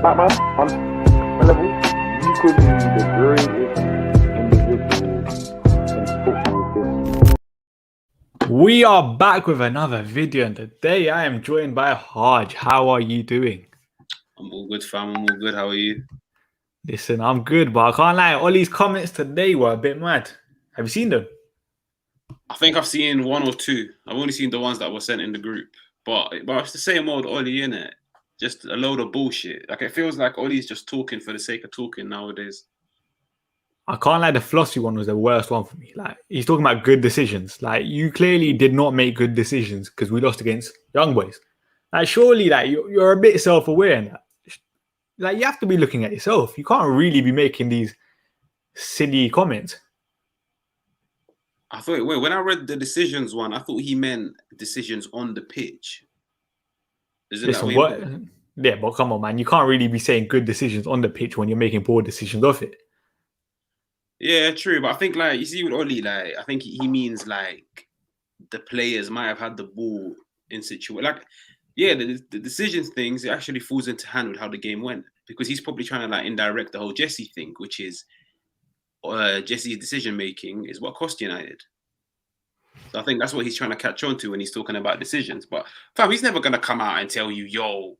Batman, on a level, you could be the greatest individual in football history. We are back with another video, and today I am joined by Haj. How are you doing? I'm all good, fam. I'm all good. How are you? Listen, I'm good, but I can't lie. Ollie's comments today were a bit mad. Have you seen them? I think I've seen one or two. I've only seen the ones that were sent in the group. But it's the same old Ollie, innit? Just a load of bullshit. Like, it feels like Ollie's just talking for the sake of talking nowadays. I can't lie, the philosophy one was the worst one for me. Like, he's talking about good decisions. Like, you clearly did not make good decisions because we lost against Young Boys. Like, surely, like, you're a bit self-aware in that. Like, you have to be looking at yourself. You can't really be making these silly comments. I thought, wait, when I read the decisions one, I thought he meant decisions on the pitch. Isn't Listen, that what? Yeah, but come on, man. You can't really be saying good decisions on the pitch when you're making poor decisions off it. Yeah, true. But I think, like, you see with Ollie, like, I think he means, like, the players might have had the ball in situation. Like, yeah, the decisions things, it actually falls into hand with how the game went. Because he's probably trying to, like, indirect the whole Jesse thing, which is Jesse's decision-making is what cost United. So I think that's what he's trying to catch on to when he's talking about decisions. But, fam, he's never going to come out and tell you, yo,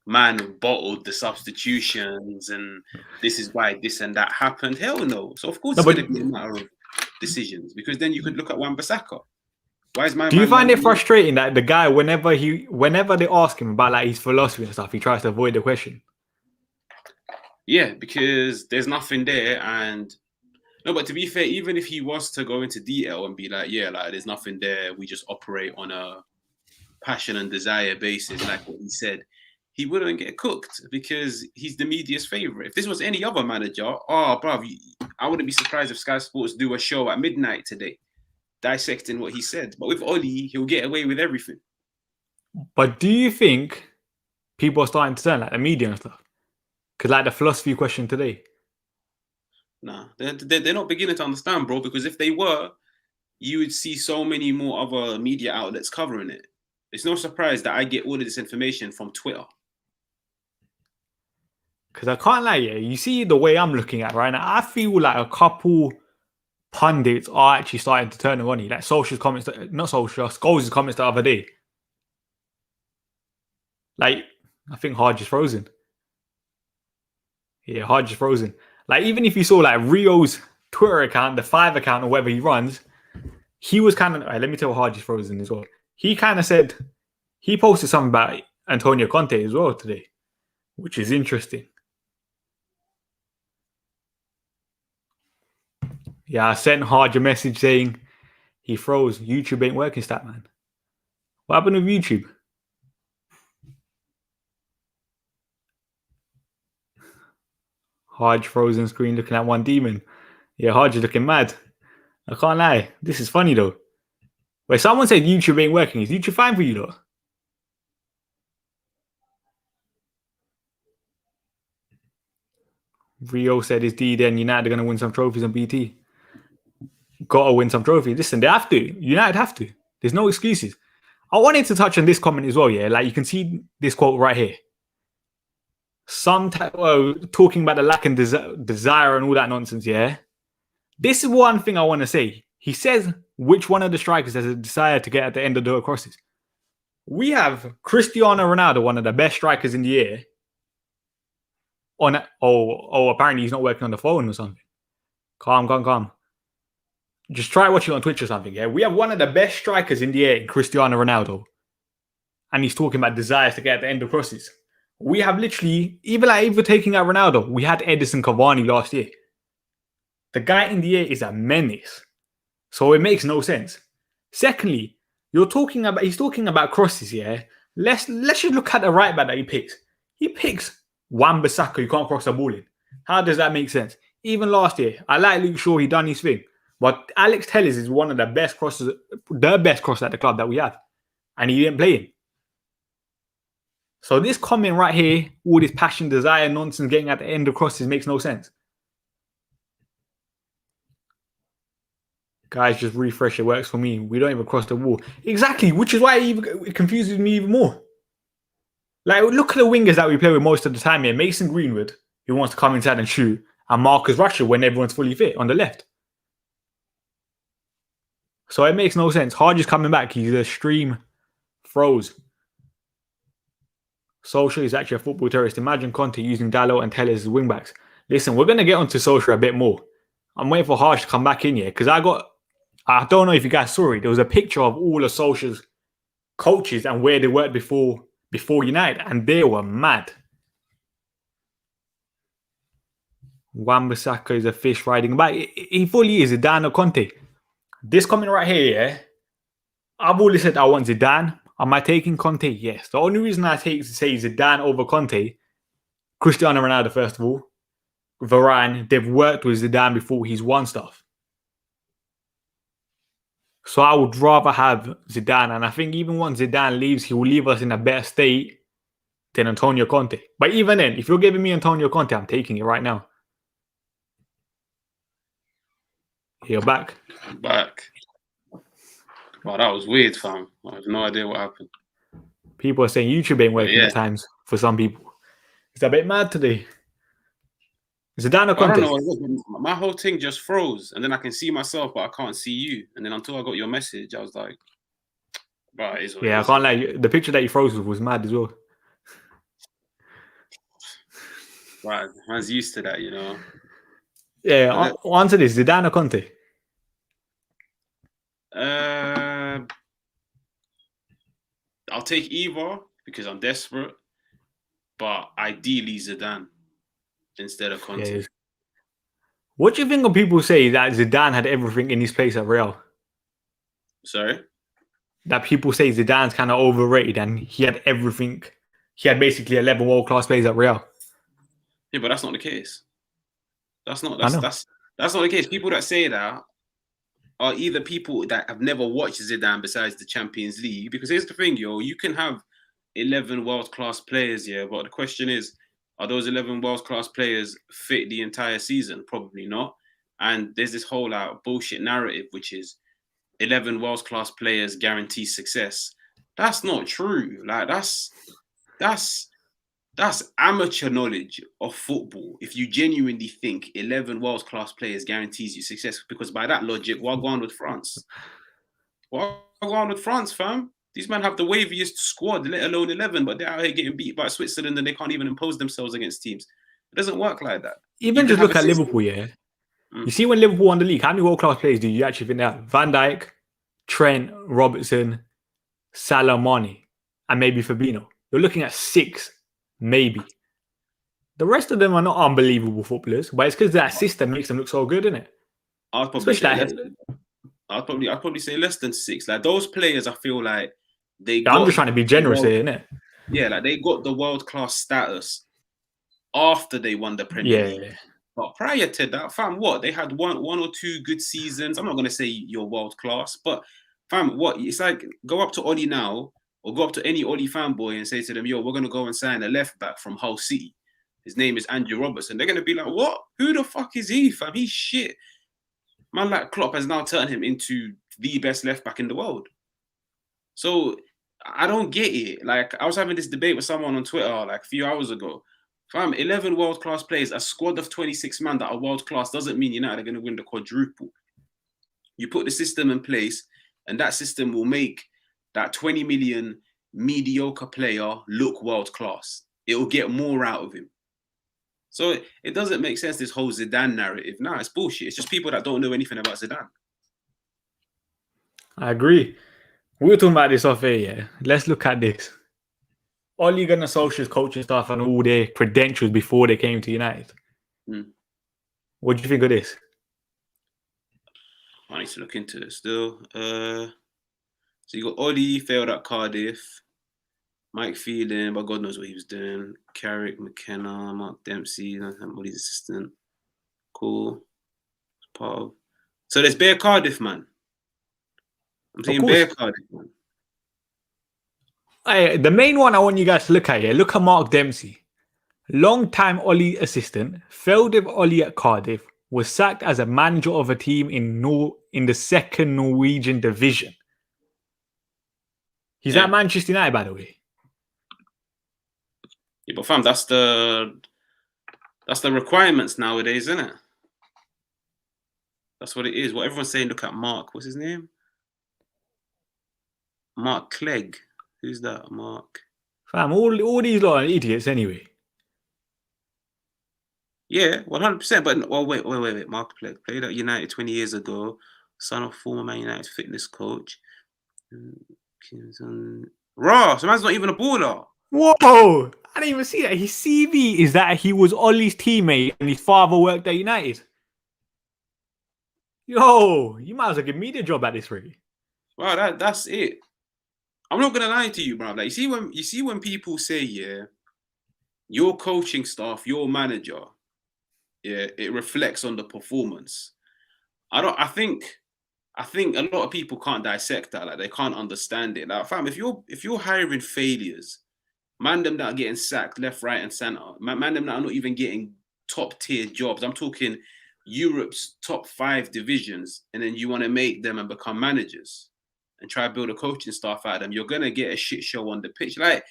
man bottled the substitutions and this is why this and that happened. Hell no. So of course it's going to be a matter of decisions, because then you could look at Wan-Bissaka. Why is my Do you find it frustrating that the guy, whenever they ask him about like his philosophy and stuff, he tries to avoid the question? Yeah, because there's nothing there. And no, but to be fair, even if he was to go into DL and be like, yeah, like there's nothing there, we just operate on a passion and desire basis, like what he said, he wouldn't get cooked because he's the media's favorite. If this was any other manager, bruv, I wouldn't be surprised if Sky Sports do a show at midnight today dissecting what he said. But with Ollie, he'll get away with everything. But do you think people are starting to turn like the media and stuff? Because like the philosophy question today. Nah, they're not beginning to understand, bro, because if they were, you would see so many more other media outlets covering it. It's no surprise that I get all of this information from Twitter. Because I can't lie, yeah, you see the way I'm looking at right now, I feel like a couple pundits are actually starting to turn on you. Like Scholes' comments the other day. Like, I think Haj is frozen. Yeah, Haj is frozen. Like, even if you saw like Rio's Twitter account, the 5 account or whatever he runs, he was kind of, let me tell Haj is frozen as well. He kind of said, he posted something about Antonio Conte as well today, which is interesting. Yeah, I sent Haj a message saying he froze. YouTube ain't working, Statman. What happened with YouTube? Haj frozen screen looking at one demon. Yeah, Haj is looking mad. I can't lie. This is funny though. Wait, someone said YouTube ain't working. Is YouTube fine for you though? Rio said it's D then United are going to win some trophies on BT. Gotta win some trophies. Listen, they have to. United have to. There's no excuses. I wanted to touch on this comment as well, yeah? Like, you can see this quote right here. Talking about the lack of desire and all that nonsense, yeah? This is one thing I want to say. He says, which one of the strikers has a desire to get at the end of the crosses? We have Cristiano Ronaldo, one of the best strikers in the year. Apparently he's not working on the phone or something. Calm. Just try watching on Twitch or something, yeah? We have one of the best strikers in the air, Cristiano Ronaldo. And he's talking about desires to get at the end of crosses. We have literally, even taking out Ronaldo, we had Edison Cavani last year. The guy in the air is a menace. So it makes no sense. Secondly, he's talking about crosses, yeah? Let's just look at the right back that he picks. He picks Wan-Bissaka, you can't cross the ball in. How does that make sense? Even last year, I like Luke Shaw, he done his thing. But Alex Telles is one of the best crosses, the best crosser at the club that we have. And he didn't play him. So this comment right here, all this passion, desire, nonsense, getting at the end of crosses makes no sense. Guys, just refresh. It works for me. We don't even cross the wall. Exactly, which is why it confuses me even more. Like, look at the wingers that we play with most of the time here. Mason Greenwood, who wants to come inside and shoot, and Marcus Rashford when everyone's fully fit on the left. So it makes no sense. Hardy's coming back. He's a stream froze. Solskjaer is actually a football terrorist. Imagine Conte using Dalot and Telles as wingbacks. Listen, we're going to get onto Solskjaer a bit more. I'm waiting for Harsh to come back in here because I don't know if you guys saw it. There was a picture of all of Solskjaer's coaches and where they worked before United, and they were mad. Wan-Bissaka is a fish riding a bike. He fully is Zidane or Conte. This comment right here, yeah, I've always said I want Zidane. Am I taking Conte? Yes. The only reason I say Zidane over Conte, Cristiano Ronaldo, first of all, Varane, they've worked with Zidane before. He's won stuff. So I would rather have Zidane. And I think even once Zidane leaves, he will leave us in a better state than Antonio Conte. But even then, if you're giving me Antonio Conte, I'm taking it right now. You're back. I'm back. Wow, that was weird, fam. I have no idea what happened. People are saying YouTube ain't working at times for some people. It's a bit mad today. Zidane or Conte? I don't know. My whole thing just froze, and then I can see myself, but I can't see you. And then until I got your message, I was like, "Bro, it is what it is." I can't lie. The picture that you froze with was mad as well. Right, man's used to that, you know. Yeah, answer this: Zidane or Conte? I'll take either because I'm desperate, but ideally Zidane instead of Conte. Yeah. What do you think of people say that Zidane had everything in his place at Real? Sorry? That people say Zidane's kind of overrated and he had everything. He had basically 11 world-class players at Real. Yeah, but that's not the case. That's not the case. People that say that are either people that have never watched Zidane besides the Champions League. Because here's the thing, you can have 11 world-class players, but the question is, are those 11 world-class players fit the entire season? Probably not. And there's this whole bullshit narrative, which is 11 world-class players guarantee success. That's not true. Like that's amateur knowledge of football. If you genuinely think 11 world-class players guarantees you success, because by that logic, why go on with France? Why go on with France, fam? These men have the waviest squad, let alone 11, but they're out here getting beat by Switzerland and they can't even impose themselves against teams. It doesn't work like that. Even just look at Liverpool, yeah? You see when Liverpool won the league, how many world-class players do you actually think they have? Van Dijk, Trent, Robertson, Salah, Mane, and maybe Fabinho. You're looking at 6, maybe. The rest of them are not unbelievable footballers, but it's because that system makes them look so good, isn't it? I'd probably say less than 6. Like those players, I feel like I'm just trying to be generous here, innit? Yeah, like they got the world-class status after they won the Premier League. But prior to that, fam, what? They had one or two good seasons. I'm not going to say you're world-class, but fam, what? It's like go up to Oli now or go up to any Oli fanboy and say to them, yo, we're going to go and sign a left-back from Hull City. His name is Andrew Robertson. They're going to be like, what? Who the fuck is he, fam? He's shit. Man like Klopp has now turned him into the best left-back in the world. So I don't get it. Like, I was having this debate with someone on Twitter like a few hours ago. Fam, 11 world-class players, a squad of 26 men that are world-class doesn't mean United are going to win the quadruple. You put the system in place, and that system will make that 20 million mediocre player look world-class. It will get more out of him. So it doesn't make sense, this whole Zidane narrative. Nah, it's bullshit. It's just people that don't know anything about Zidane. I agree. We were talking about this off air, yeah. Let's look at this. Ole Gunnar Solskjaer's coaching staff and all their credentials before they came to United. What do you think of this? I need to look into this still. So you got Ole, failed at Cardiff. Mike Phelan, but God knows what he was doing. Carrick, McKenna, Mark Dempsey, Ollie's assistant. Cool. Part of... So there's Bear Cardiff, man. I'm saying Bear Cardiff, man. Hey, the main one I want you guys to look at here, look at Mark Dempsey. Long-time Ollie assistant, failed with Ollie at Cardiff, was sacked as a manager of a team in the second Norwegian division. He's at Manchester United, by the way. Yeah, but fam, that's the requirements nowadays, isn't it? That's what it is. What everyone's saying, look at Mark. What's his name? Mark Clegg. Who's that? Mark. Fam, all these lot are idiots anyway. Yeah, 100%. But wait. Mark Clegg played at United 20 years ago. Son of former Man United fitness coach. Raw. So man's not even a baller. Whoa! I didn't even see that. His CV is that he was Ollie's teammate and his father worked at United. Yo, you might as well give me the job at this rate. Wow, that's it. I'm not gonna lie to you, bro. Like you see when people say, yeah, your coaching staff, your manager, yeah, it reflects on the performance. I think a lot of people can't dissect that. Like they can't understand it. Like, fam, if you're hiring failures, man them that are getting sacked left, right, and center, man them that are not even getting top tier jobs. I'm talking Europe's top 5 divisions, and then you want to make them and become managers and try to build a coaching staff out of them, you're gonna get a shit show on the pitch. Like,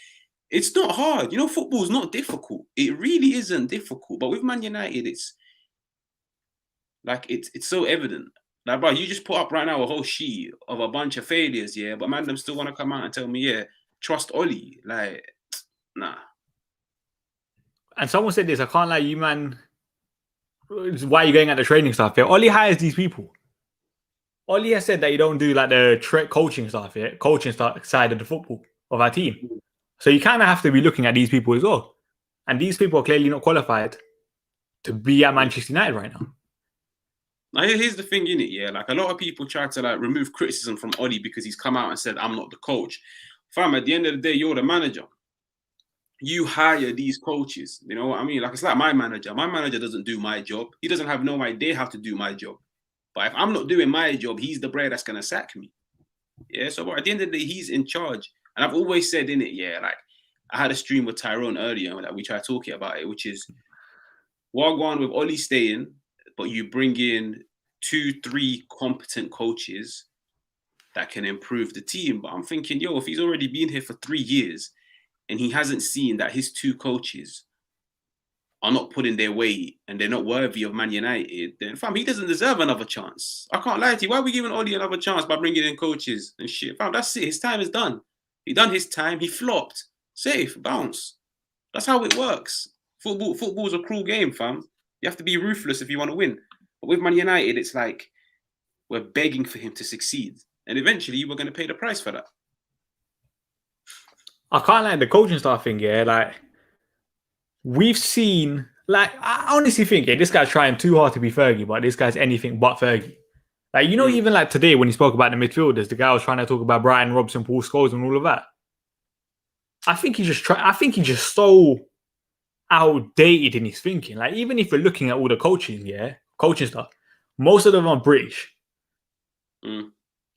it's not hard. You know, football's not difficult. It really isn't difficult. But with Man United, it's like it's so evident. Like, bro, you just put up right now a whole sheet of a bunch of failures, yeah. But man, them still want to come out and tell me, yeah, trust Ole. Like, nah. And someone said this, I can't lie, you man. Why are you going at the training staff here? Ole hires these people. Ole has said that you don't do like the coaching staff here, coaching side of the football of our team. So you kind of have to be looking at these people as well. And these people are clearly not qualified to be at Manchester United right now. Now, here's the thing, innit? Yeah, like a lot of people try to like remove criticism from Ole because he's come out and said, I'm not the coach. Fam, at the end of the day, you're the manager. You hire these coaches. You know what I mean? Like, it's like my manager. My manager doesn't do my job. He doesn't have no idea how to do my job. But if I'm not doing my job, he's the brain that's going to sack me. Yeah, so at the end of the day, he's in charge. And I've always said, in it, yeah, like I had a stream with Tyrone earlier that we tried talking about it, which is Wagwan with Ole staying, but you bring in 2-3 competent coaches that can improve the team. But I'm thinking, yo, if he's already been here for 3 years and he hasn't seen that his 2 coaches are not putting their weight and they're not worthy of Man United, then fam, he doesn't deserve another chance. I can't lie to you. Why are we giving Ole another chance by bringing in coaches and shit? Fam, that's it. His time is done. He done his time. He flopped. Safe. Bounce. That's how it works. Football's a cruel game, fam. You have to be ruthless if you want to win. But with Man United, it's like we're begging for him to succeed. And eventually, we're going to pay the price for that. I can't like the coaching staff thing, yeah. Like, we've seen, like, I honestly think, yeah, this guy's trying too hard to be Fergie, but this guy's anything but Fergie. Like, you know, even like today when he spoke about the midfielders, the guy was trying to talk about Brian Robson, Paul Scholes, and all of that. I think he's just so outdated in his thinking. Like, even if you're looking at all the coaching stuff, most of them are British. Like,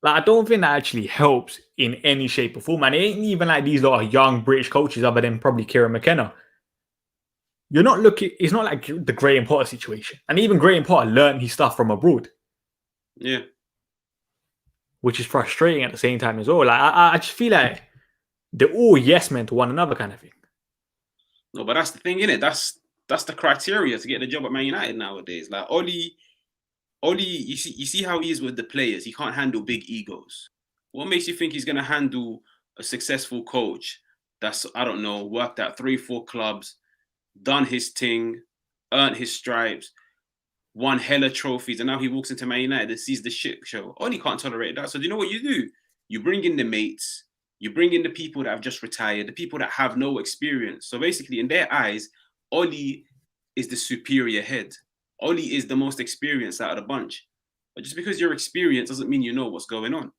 I don't think that actually helps in any shape or form. And it ain't even like these lot of young British coaches other than probably Kieran McKenna. You're not looking, it's not like the Graham Potter situation. And even Graham Potter learned his stuff from abroad. Yeah. Which is frustrating at the same time as well. Like, I just feel like they're all yes men to one another kind of thing. No, but that's the thing, innit? That's the criteria to get the job at Man United nowadays. Like Ole, you see how he is with the players. He can't handle big egos. What makes you think he's gonna handle a successful coach that's, I don't know, worked at 3-4 clubs, done his thing, earned his stripes, won hella trophies, and now he walks into Man United and sees the shit show? Ole can't tolerate that. So do you know what you do? You bring in the mates. You bring in the people that have just retired, the people that have no experience. So basically, in their eyes, Ole is the superior head. Ole is the most experienced out of the bunch. But just because you're experienced doesn't mean you know what's going on.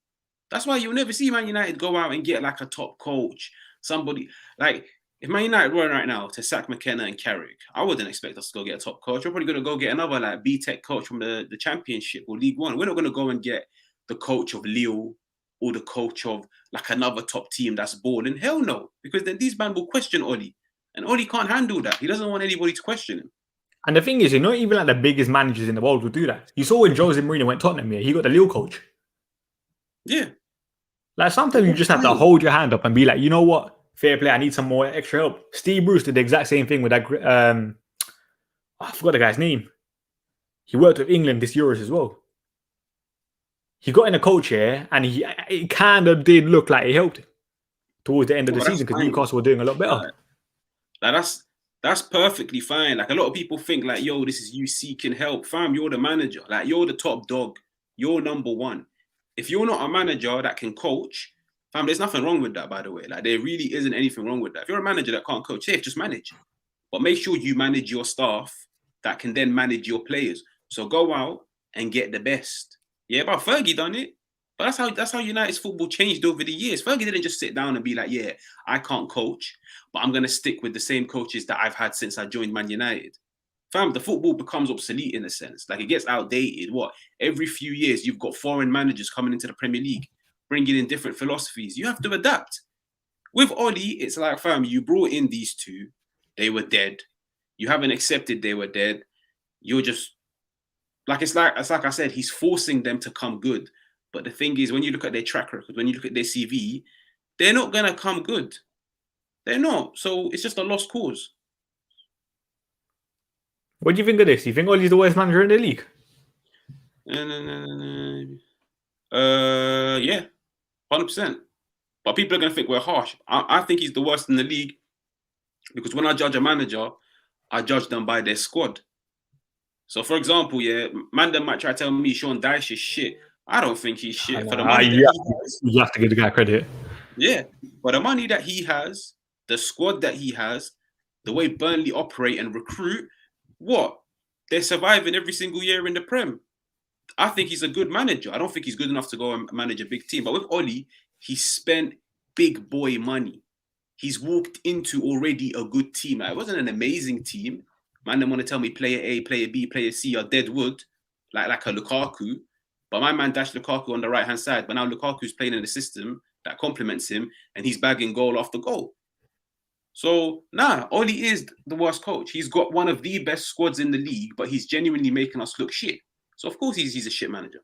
That's why you'll never see Man United go out and get like a top coach. Somebody, like, if Man United were right now to sack McKenna and Carrick, I wouldn't expect us to go get a top coach. We're probably going to go get another like B-Tech coach from the Championship or League One. We're not going to go and get the coach of Lille or the coach of like another top team that's balling. Hell no, because then these men will question Ole, and Ole can't handle that. He doesn't want anybody to question him. And the thing is, not even like the biggest managers in the world will do that. You saw when Jose Mourinho went Tottenham here, he got the Lille coach. Yeah. Like, sometimes you just have to hold your hand up and be like, you know what? fair play. I need some more extra help. Steve Bruce did the exact same thing with that. I forgot the guy's name. He worked with England this Euros as well. He got in a coach here, and it kind of did look like it helped him towards the end of the season because Newcastle were doing a lot better. Like that's perfectly fine. Like a lot of people think like, yo, this is you seeking help. Fam, you're the manager. Like you're the top dog. You're number one. If you're not a manager that can coach, fam, there's nothing wrong with that, by the way. Like there really isn't anything wrong with that. If you're a manager that can't coach, safe, just manage. But make sure you manage your staff that can then manage your players. So go out and get the best. Yeah, but Fergie done it. But that's how United's football changed over the years. Fergie didn't just sit down and be like, yeah, I can't coach, but I'm going to stick with the same coaches that I've had since I joined Man United. Fam, the football becomes obsolete in a sense. Like it gets outdated. Every few years, you've got foreign managers coming into the Premier League, bringing in different philosophies. You have to adapt. With Ole, it's like, fam, you brought in these two. They were dead. You haven't accepted they were dead. You're just, it's like I said, he's forcing them to come good. But the thing is, when you look at their track record, when you look at their CV, they're not going to come good. They're not. So it's just a lost cause. What do you think of this? You think Ole's the worst manager in the league? Yeah, 100%. But people are going to think we're harsh. I think he's the worst in the league because when I judge a manager, I judge them by their squad. So, for example, yeah, Mandem might try to tell me Sean Dyche is shit. I don't think he's shit. For the money you have to give the guy credit. Yeah, but the money that he has, the squad that he has, the way Burnley operate and recruit, they're surviving every single year in the Prem. I think he's a good manager. I don't think he's good enough to go and manage a big team. But with Ole, he spent big boy money. He's walked into already a good team. Like, it wasn't an amazing team. Man, they want to tell me player A, player B, player C are dead wood, like a Lukaku. But my man dashed Lukaku on the right-hand side. But now Lukaku's playing in a system that complements him, and he's bagging goal after goal. So, Ole is the worst coach. He's got one of the best squads in the league, but he's genuinely making us look shit. So, of course, he's a shit manager.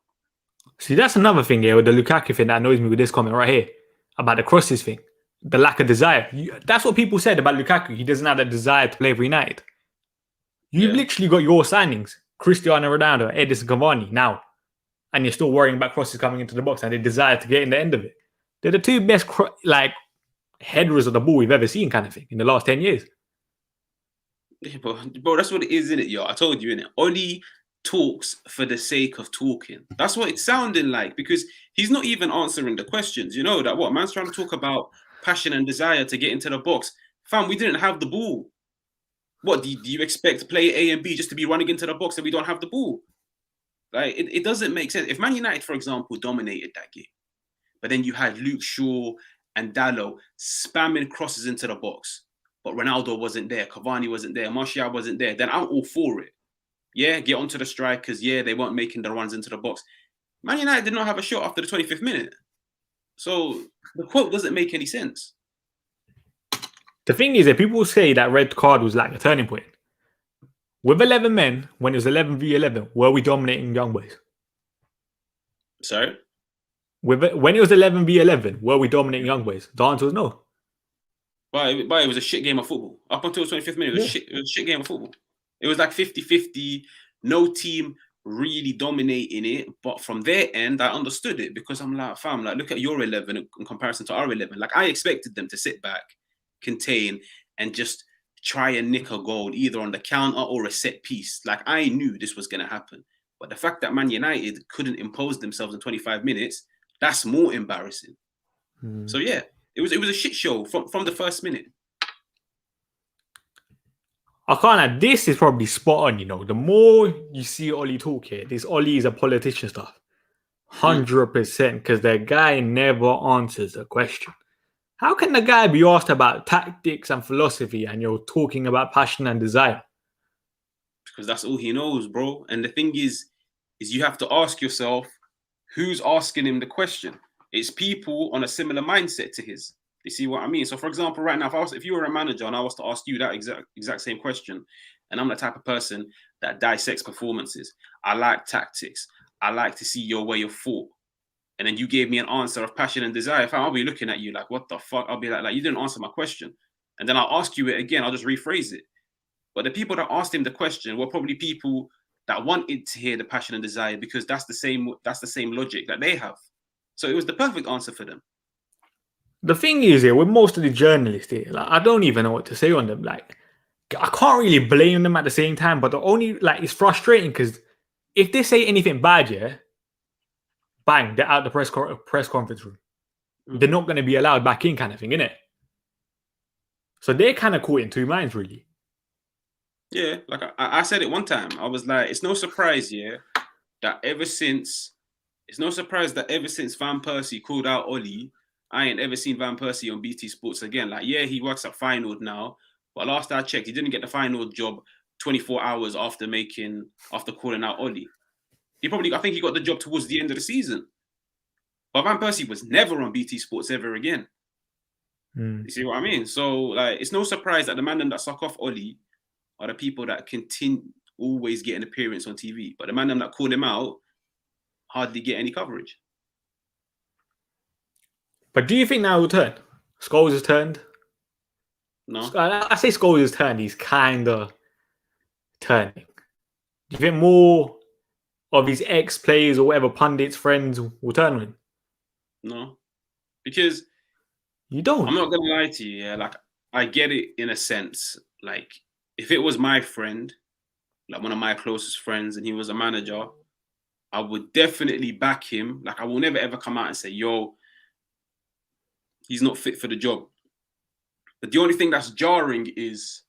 See, that's another thing here with the Lukaku thing that annoys me with this comment right here about the crosses thing. The lack of desire. That's what people said about Lukaku. He doesn't have that desire to play for United. You've literally got your signings, Cristiano Ronaldo, Edison Cavani now, and you're still worrying about crosses coming into the box and the desire to get in the end of it. They're the two best headers of the ball we've ever seen, kind of thing, in the last 10 years. Yeah, bro, that's what it is, innit, yo? I told you, innit? Ole talks for the sake of talking. That's what it's sounding like because he's not even answering the questions. You know that man's trying to talk about passion and desire to get into the box. Fam, we didn't have the ball. What, do you expect player A and B just to be running into the box and we don't have the ball? Like, it doesn't make sense. If Man United, for example, dominated that game, but then you had Luke Shaw and Dalot spamming crosses into the box, but Ronaldo wasn't there, Cavani wasn't there, Martial wasn't there, then I'm all for it. Yeah, get onto the strikers. Yeah, they weren't making the runs into the box. Man United did not have a shot after the 25th minute. So the quote doesn't make any sense. The thing is that people say that red card was like a turning point. With 11 men, when it was 11v11, were we dominating Young Boys? Sorry? When it was 11v11, were we dominating Young Boys? The answer was no. But it was a shit game of football. Up until the 25th minute, it was a shit game of football. It was like 50-50, no team really dominating it. But from their end, I understood it because I'm like, fam, look at your 11 in comparison to our 11. Like, I expected them to sit back, contain, and just try and nick a goal, either on the counter or a set piece. Like, I knew this was going to happen. But the fact that Man United couldn't impose themselves in 25 minutes, that's more embarrassing. So, yeah, it was a shit show from the first minute. This is probably spot on, you know. The more you see Ole talk here, this Ole is a politician stuff. 100%, because the guy never answers a question. How can the guy be asked about tactics and philosophy and you're talking about passion and desire? Because that's all he knows, bro. And the thing is you have to ask yourself, who's asking him the question? It's people on a similar mindset to his. You see what I mean? So, for example, right now, if you were a manager and I was to ask you that exact same question, and I'm the type of person that dissects performances, I like tactics, I like to see your way of thought, and then you gave me an answer of passion and desire, fam, I'll be looking at you like, what the fuck? I'll be like, you didn't answer my question. And then I'll ask you it again. I'll just rephrase it. But the people that asked him the question were probably people that wanted to hear the passion and desire because that's the same logic that they have. So it was the perfect answer for them. The thing is here, with most of the journalists here, like, I don't even know what to say on them. Like, I can't really blame them at the same time, but the only, like, it's frustrating because if they say anything bad, yeah, bang, they're out the press conference room. They're not going to be allowed back in, kind of thing, innit? So they're kind of caught in two minds, really. Yeah, like I said it one time. I was like, it's no surprise, yeah, that ever since Van Persie called out Oli, I ain't ever seen Van Persie on BT Sports again. Like, yeah, he works at Feyenoord now, but last I checked, he didn't get the Feyenoord job 24 hours after calling out Oli. I think he got the job towards the end of the season. But Van Persie was never on BT Sports ever again. You see what I mean? So, like, it's no surprise that the man that suck off Oli are the people that always get an appearance on TV. But the man that call him out hardly get any coverage. But do you think now it will turn? Scholes has turned? No. I say Scholes has turned. He's kind of turning. Do you think more of his ex-players or whatever pundits, friends will turn on him? No. Because you don't. I'm not going to lie to you. Yeah, like, I get it in a sense. Like, if it was my friend, like one of my closest friends, and he was a manager, I would definitely back him. Like, I will never ever come out and say, yo, he's not fit for the job. But the only thing that's jarring is,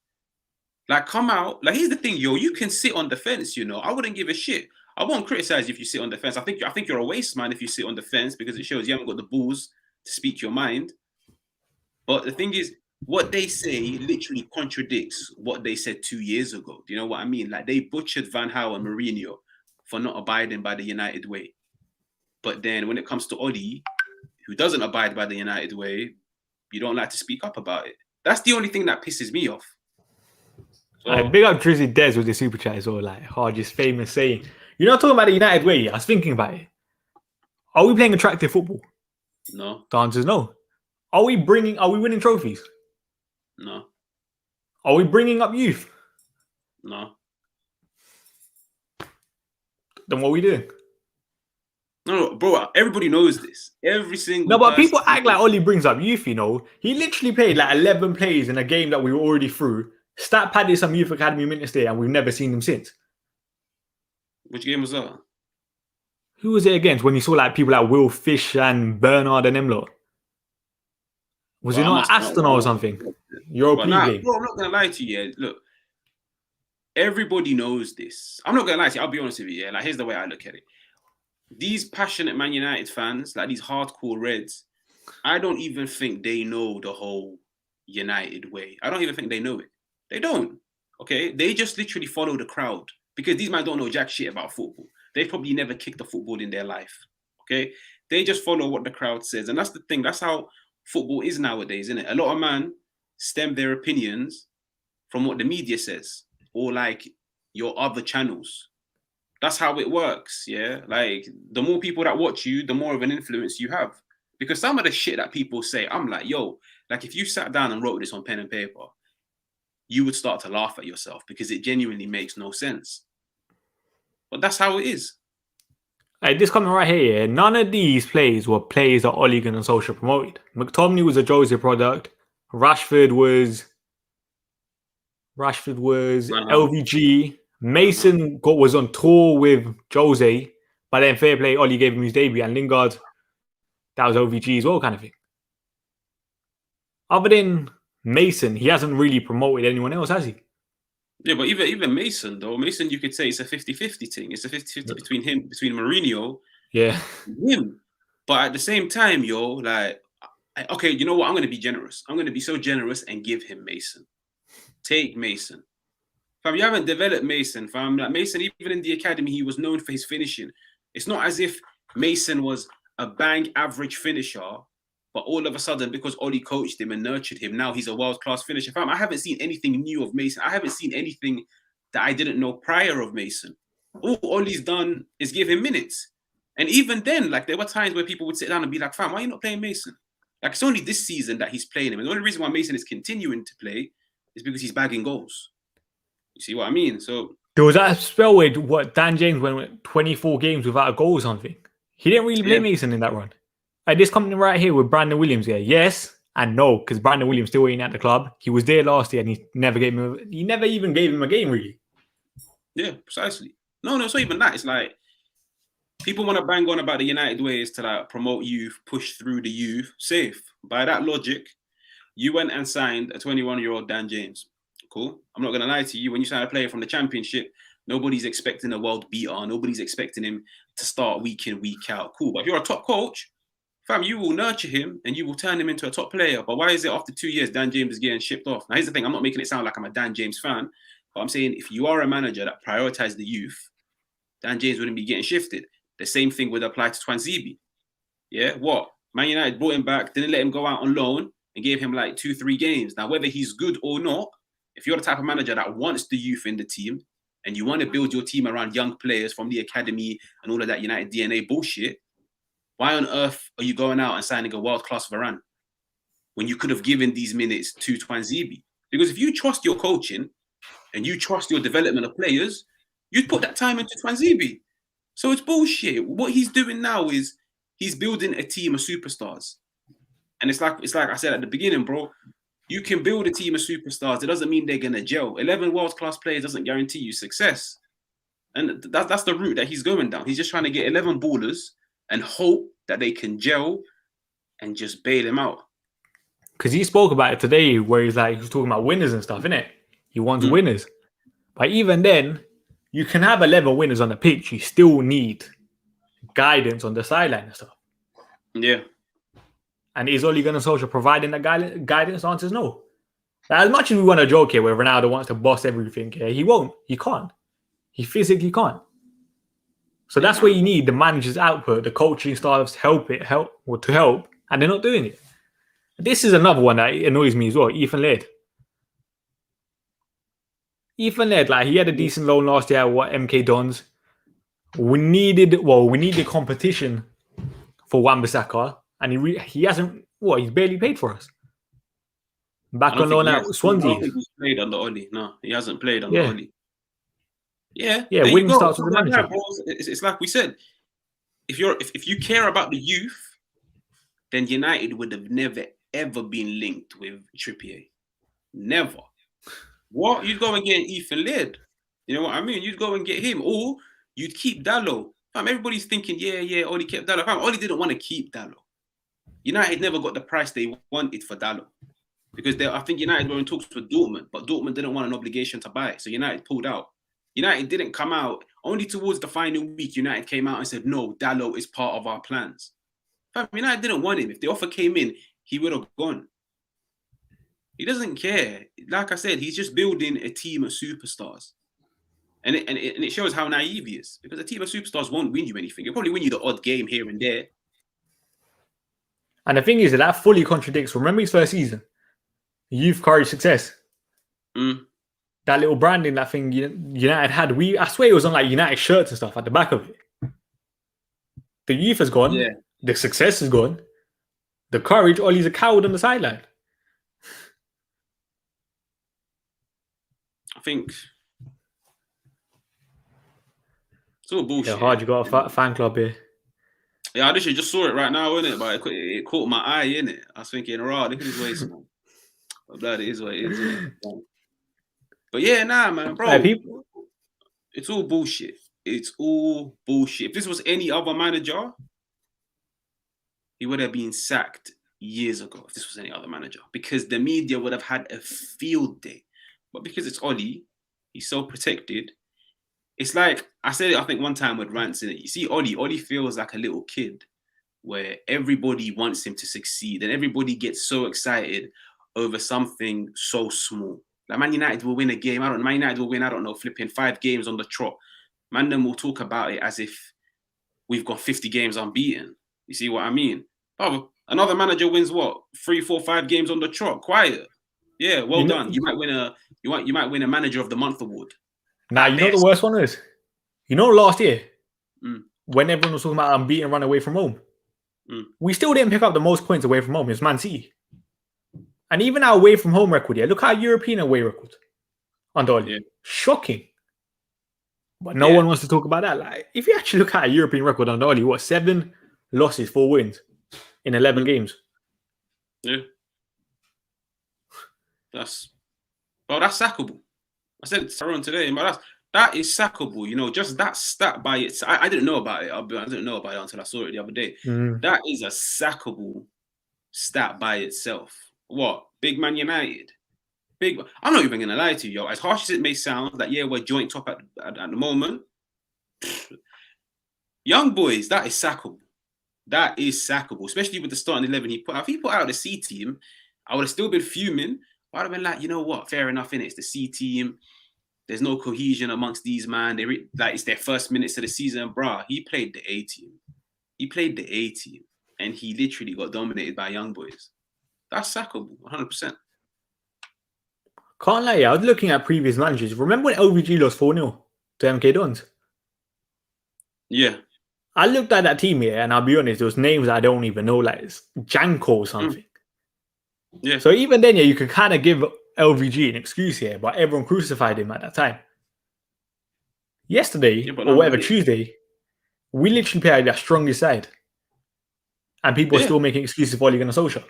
like, come out. Like, here's the thing, yo, you can sit on the fence, you know. I wouldn't give a shit. I won't criticize you if you sit on the fence. I think you're a waste man if you sit on the fence because it shows you haven't got the balls to speak your mind. But the thing is, what they say literally contradicts what they said 2 years ago. Do you know what I mean? Like, they butchered Van Gaal and Mourinho for not abiding by the United way. But then when it comes to Oli, who doesn't abide by the United way, you don't like to speak up about it. That's the only thing that pisses me off. So, big up Drizzy Des with the super chat as well. Like, just famous saying. You're not talking about the United way. I was thinking about it. Are we playing attractive football? No. The answer is no. Are we winning trophies? No. Are we bringing up youth? No. Then what are we doing? No, bro, everybody knows this. Every single No, but people act like Oli brings up youth, you know. He literally played like 11 plays in a game that we were already through. Stat padded some youth academy minutes there, and we've never seen him since. Which game was that? Who was it against when you saw like people like Will Fish and Bernard and them lot? Was it not Aston or something? European game. Bro, I'm not going to lie to you. Yeah. Look, everybody knows this. I'm not going to lie to you. I'll be honest with you. Yeah. Like, here's the way I look at it. These passionate Man United fans, like these hardcore Reds, I don't even think they know the whole United way. I don't even think they know it. They don't. Okay? They just literally follow the crowd because these men don't know jack shit about football. They've probably never kicked a football in their life. Okay? They just follow what the crowd says. And that's the thing. That's how football is nowadays, isn't it? A lot of men stem their opinions from what the media says or like your other channels. That's how it works, yeah? Like, the more people that watch you, the more of an influence you have. Because some of the shit that people say, I'm like, yo, like, if you sat down and wrote this on pen and paper, you would start to laugh at yourself because it genuinely makes no sense. But that's how it is. Like, this comment right here, none of these plays were plays that Ole Gunnar Solskjaer promoted. McTominay was a Jose product. Rashford was LVG. Mason was on tour with Jose, but then fair play, Oli gave him his debut, and Lingard, that was OVG as well, kind of thing. Other than Mason, he hasn't really promoted anyone else, has he? Yeah, but even Mason, though, Mason, you could say it's a 50-50 thing. It's a 50-50 between Mourinho and him. But at the same time, yo, like, okay, you know what? I'm going to be generous. I'm going to be so generous and give him Mason. Take Mason. Fam, you haven't developed Mason, fam. Like, Mason, even in the academy, he was known for his finishing. It's not as if Mason was a bang average finisher, but all of a sudden, because Oli coached him and nurtured him, now he's a world-class finisher. Fam, I haven't seen anything new of Mason. I haven't seen anything that I didn't know prior of Mason. All Oli's done is give him minutes. And even then, like there were times where people would sit down and be like, fam, why are you not playing Mason? Like it's only this season that he's playing him. And the only reason why Mason is continuing to play is because he's bagging goals. You see what I mean? So there was that spell where Dan James went 24 games without a goal or something. He didn't really play Mason in that run. Like this company right here with Brandon Williams, yes and no, because Brandon Williams still ain't at the club. He was there last year and he never even gave him a game really. Yeah, precisely. No, it's not even that. It's like people want to bang on about the United ways to like promote youth, push through the youth. Safe. By that logic, you went and signed a 21-year-old Dan James. Cool. I'm not going to lie to you. When you sign a player from the Championship, nobody's expecting a world beater. Nobody's expecting him to start week in, week out. Cool. But if you're a top coach, fam, you will nurture him and you will turn him into a top player. But why is it after 2 years Dan James is getting shipped off? Now, here's the thing. I'm not making it sound like I'm a Dan James fan. But I'm saying if you are a manager that prioritizes the youth, Dan James wouldn't be getting shifted. The same thing would apply to Twanzebe. Yeah, what? Man United brought him back, didn't let him go out on loan and gave him like 2-3 games. Now, whether he's good or not, if you're the type of manager that wants the youth in the team and you want to build your team around young players from the academy and all of that United DNA bullshit, why on earth are you going out and signing a world-class Varane when you could have given these minutes to Twanzebe? Because if you trust your coaching and you trust your development of players, you'd put that time into Twanzebe. So it's bullshit. What he's doing now is he's building a team of superstars. And it's like I said at the beginning, bro. You can build a team of superstars. It doesn't mean they're going to gel. 11 world-class players doesn't guarantee you success. And that's the route that he's going down. He's just trying to get 11 ballers and hope that they can gel and just bail him out. Because he spoke about it today where he was talking about winners and stuff, innit? He wants winners. But even then, you can have 11 winners on the pitch. You still need guidance on the sideline and stuff. Yeah. And is Ole Gunnar Solskjaer providing that guidance? The answer is no. Now, as much as we want to joke here where Ronaldo wants to boss everything here, he won't. He can't. He physically can't. So that's where you need the manager's output, the coaching staffs to help, and they're not doing it. This is another one that annoys me as well, Ethan Laird. Like he had a decent loan last year at MK Dons. We needed competition for Wan-Bissaka. And he hasn't, he's barely paid for us. Back on loan at Swansea. I don't think he's played under Ole. No, he hasn't played under Ole. Yeah. Winning starts with the manager. It's like we said, if you care about the youth, then United would have never, ever been linked with Trippier. Never. What? You'd go and get Ethan Laird. You know what I mean? You'd go and get him. Or you'd keep Dalot. Everybody's thinking, Ole kept Dalot. Ole didn't want to keep Dalot. United never got the price they wanted for Dalot because I think United were in talks with Dortmund, but Dortmund didn't want an obligation to buy it, so United pulled out. United didn't come out. Only towards the final week, United came out and said, no, Dalot is part of our plans. United didn't want him. If the offer came in, he would have gone. He doesn't care. Like I said, he's just building a team of superstars. And it shows how naive he is because a team of superstars won't win you anything. It'll probably win you the odd game here and there. And the thing is that fully contradicts. Remember his first season? Youth, courage, success. That little branding, that thing United had. I swear it was on like United shirts and stuff at the back of it. The youth has gone. Yeah. The success is gone. The courage, Ole's a coward on the sideline. I think it's all bullshit. Yeah, hard. You got a fan club here. Yeah, I literally just saw it right now, innit? But it caught my eye, innit? I was thinking, look at his waist, man. But blood, it is what it is. But yeah, man, bro. It's all bullshit. It's all bullshit. If this was any other manager, he would have been sacked years ago. If this was any other manager, because the media would have had a field day. But because it's Ole, he's so protected. It's like, I said it, I think one time with rants in it. You see, Ole feels like a little kid where everybody wants him to succeed and everybody gets so excited over something so small. Like Man United will win a game. Man United will win, flipping 5 games on the trot. Man, then will talk about it as if we've got 50 games unbeaten. You see what I mean? Oh, another manager wins what? 3, 4, 5 games on the trot. Quiet. Yeah, well done. You might win a Manager of the Month award. Nah, you know what the worst one is? You know last year? when everyone was talking about unbeaten run away from home. Mm. We still didn't pick up the most points away from home. It's Man City. And even our away from home record, look at our European away record under Ole. Yeah. Shocking. But no one wants to talk about that. Like, if you actually look at our European record under Ole, 7 losses, 4 wins in 11 games. Yeah. That's sackable. I said it to Tyrone today, but that is sackable. You know, just that stat by itself. I didn't know about it. I didn't know about it until I saw it the other day. That is a sackable stat by itself. What? Big Man United. I'm not even going to lie to you, yo. As harsh as it may sound, that we're joint top at the moment. Young boys, that is sackable. That is sackable, especially with the starting 11 he put out. If he put out the C team, I would have still been fuming. But I'd have been like, you know what? Fair enough, innit? It's the C team. There's no cohesion amongst these, man. It's their first minutes of the season. Bruh, he played the A team. And he literally got dominated by young boys. That's sackable, 100%. Can't lie, I was looking at previous managers. Remember when LVG lost 4-0 to MK Dons? Yeah. I looked at that team here, and I'll be honest, there was names I don't even know, like Janko or something. Yeah. So even then, you could kind of give LVG an excuse here, but everyone crucified him at that time. Yesterday, or whatever, Tuesday, we literally played our strongest side. And people are still making excuses for Ole Gunnar Solskjaer.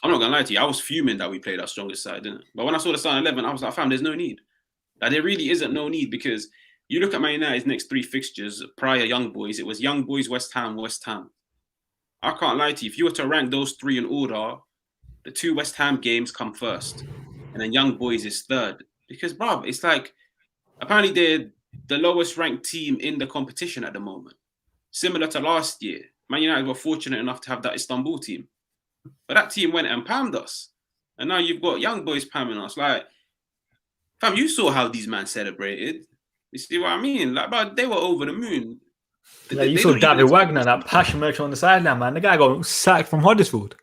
I'm not going to lie to you. I was fuming that we played our strongest side, didn't it? But when I saw the starting 11, I was like, fam, there's no need. Like, there really isn't no need, because you look at Man United's next 3 fixtures prior Young Boys, it was Young Boys, West Ham, West Ham. I can't lie to you. If you were to rank those 3 in order, the 2 West Ham games come first. And then Young Boys is third. Because, bruv, it's like, apparently they're the lowest ranked team in the competition at the moment. Similar to last year. Man United were fortunate enough to have that Istanbul team. But that team went and pammed us. And now you've got Young Boys pamming us. Like, fam, you saw how these men celebrated. You see what I mean? Like, but they were over the moon. You saw David Wagner, that passion merchant on the sideline, man. The guy got sacked from Huddersfield.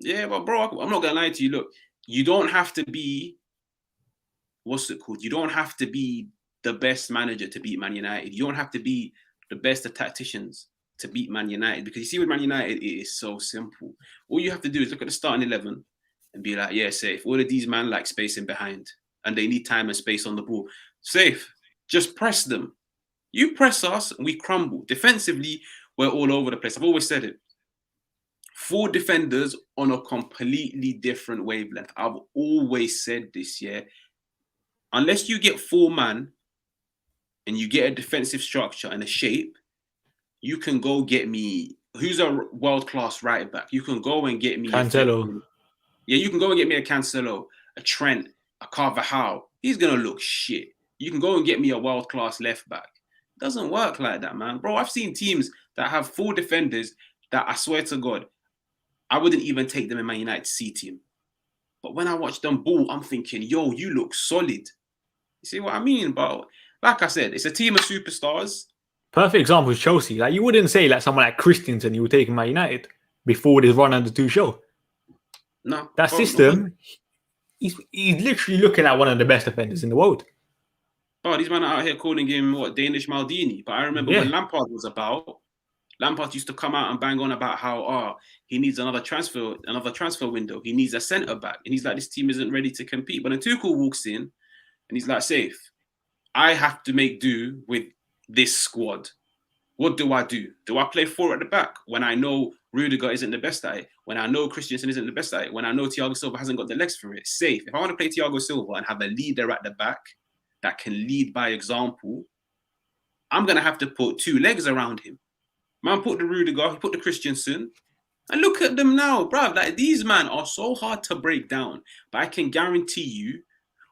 Yeah, but bro, I'm not going to lie to you. Look, you don't have to be, what's it called? You don't have to be the best manager to beat Man United. You don't have to be the best of tacticians to beat Man United, because you see with Man United, it is so simple. All you have to do is look at the starting 11 and be like, yeah, safe. All of these men like spacing behind and they need time and space on the ball. Safe. Just press them. You press us and we crumble. Defensively, we're all over the place. I've always said it. 4 defenders on a completely different wavelength. I've always said this, yeah. Unless you get 4 man and you get a defensive structure and a shape, you can go get me, who's a world-class right back? You can go and get me Cancelo. You can go and get me a Cancelo, a Trent, a Carvajal. He's going to look shit. You can go and get me a world-class left back. It doesn't work like that, man. Bro, I've seen teams that have 4 defenders that I swear to God, I wouldn't even take them in Man United C team. But when I watch them ball, I'm thinking, yo, you look solid. You see what I mean? But like I said, it's a team of superstars. Perfect example is Chelsea. Like, you wouldn't say like someone like Christensen you would take in Man United before this run under 2 show. No. That system, he's literally looking at one of the best defenders in the world. Oh, these men are out here calling him Danish Maldini. But I remember when Lampard was about, Lampard used to come out and bang on about how he needs another transfer window. He needs a centre back. And he's like, this team isn't ready to compete. But then Tuchel walks in and he's like, safe. I have to make do with this squad. What do? Do I play 4 at the back when I know Rudiger isn't the best at it? When I know Christensen isn't the best at it? When I know Thiago Silva hasn't got the legs for it? Safe. If I want to play Thiago Silva and have a leader at the back that can lead by example, I'm going to have to put 2 legs around him. Man, put the Rudiger, he put the Christensen. And look at them now, bruv. Like, these men are so hard to break down. But I can guarantee you,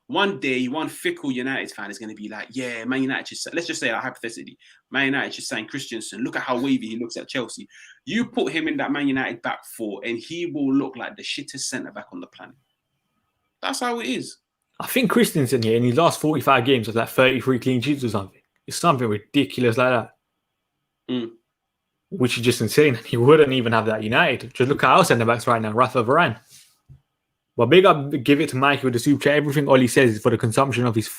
one day, one fickle United fan is going to be like, yeah, Man United should, let's just say, hypothetically, Man United should sign Christensen. Look at how wavy he looks at Chelsea. You put him in that Man United back 4 and he will look like the shittest centre-back on the planet. That's how it is. I think Christensen here in his last 45 games has like 33 clean sheets or something. It's something ridiculous like that. Which is just insane. He wouldn't even have that United. Just look at our centre-backs right now, Rafa Varane. But big up, give it to Mikey with the super chat. Everything Ole says is for the consumption of his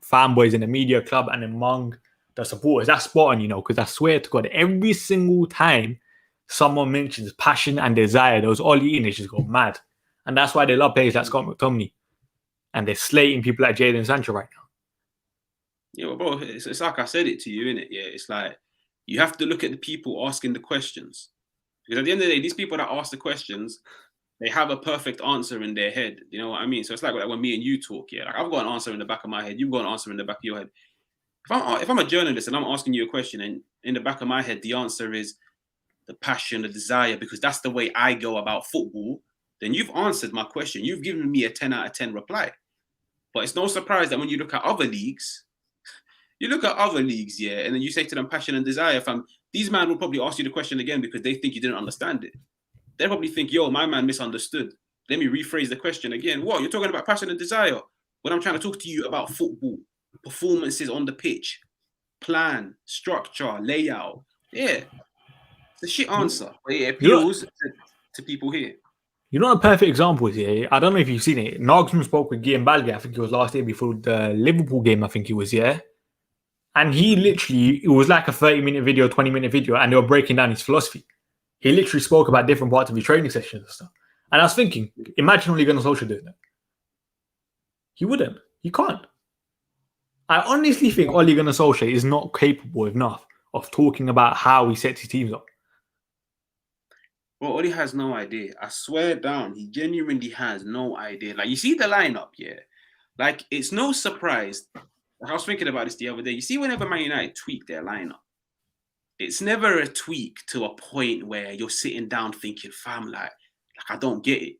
fanboys in the media club and among the supporters. That's spot on, because I swear to God, every single time someone mentions passion and desire, those Oli English just go mad. And that's why they love players like Scott McTominay. And they're slating people like Jaden Sancho right now. Yeah, well, bro, it's like I said it to you, innit? Yeah, it's like you have to look at the people asking the questions. Because at the end of the day, these people that ask the questions, they have a perfect answer in their head. You know what I mean? So it's like when me and you talk, yeah. Like I've got an answer in the back of my head. You've got an answer in the back of your head. If I'm a journalist and I'm asking you a question, and in the back of my head, the answer is the passion, the desire, because that's the way I go about football, then you've answered my question. You've given me a 10 out of 10 reply. But it's no surprise that when you look at other leagues, yeah, and then you say to them passion and desire, fam, these men will probably ask you the question again because they think you didn't understand it. They probably think, yo, my man misunderstood. Let me rephrase the question again. What? You're talking about passion and desire when I'm trying to talk to you about football, performances on the pitch, plan, structure, layout. Yeah. It's a shit answer. But it appeals to people here. You know, a perfect example is here. I don't know if you've seen it. Nagelsmann spoke with Guillaume Balde, I think it was last year before the Liverpool game, I think it was, yeah. And he literally, it was like a 30-minute video, 20-minute video, and they were breaking down his philosophy. He literally spoke about different parts of his training sessions and stuff. And I was thinking, imagine Ole Gunnar Solskjaer doing that. He wouldn't. He can't. I honestly think Ole Gunnar Solskjaer is not capable enough of talking about how he sets his teams up. Well, Ole has no idea. I swear down, he genuinely has no idea. Like, you see the lineup, yeah? Like, it's no surprise. I was thinking about this the other day. You see, whenever Man United tweak their lineup, it's never a tweak to a point where you're sitting down thinking, fam, like I don't get it.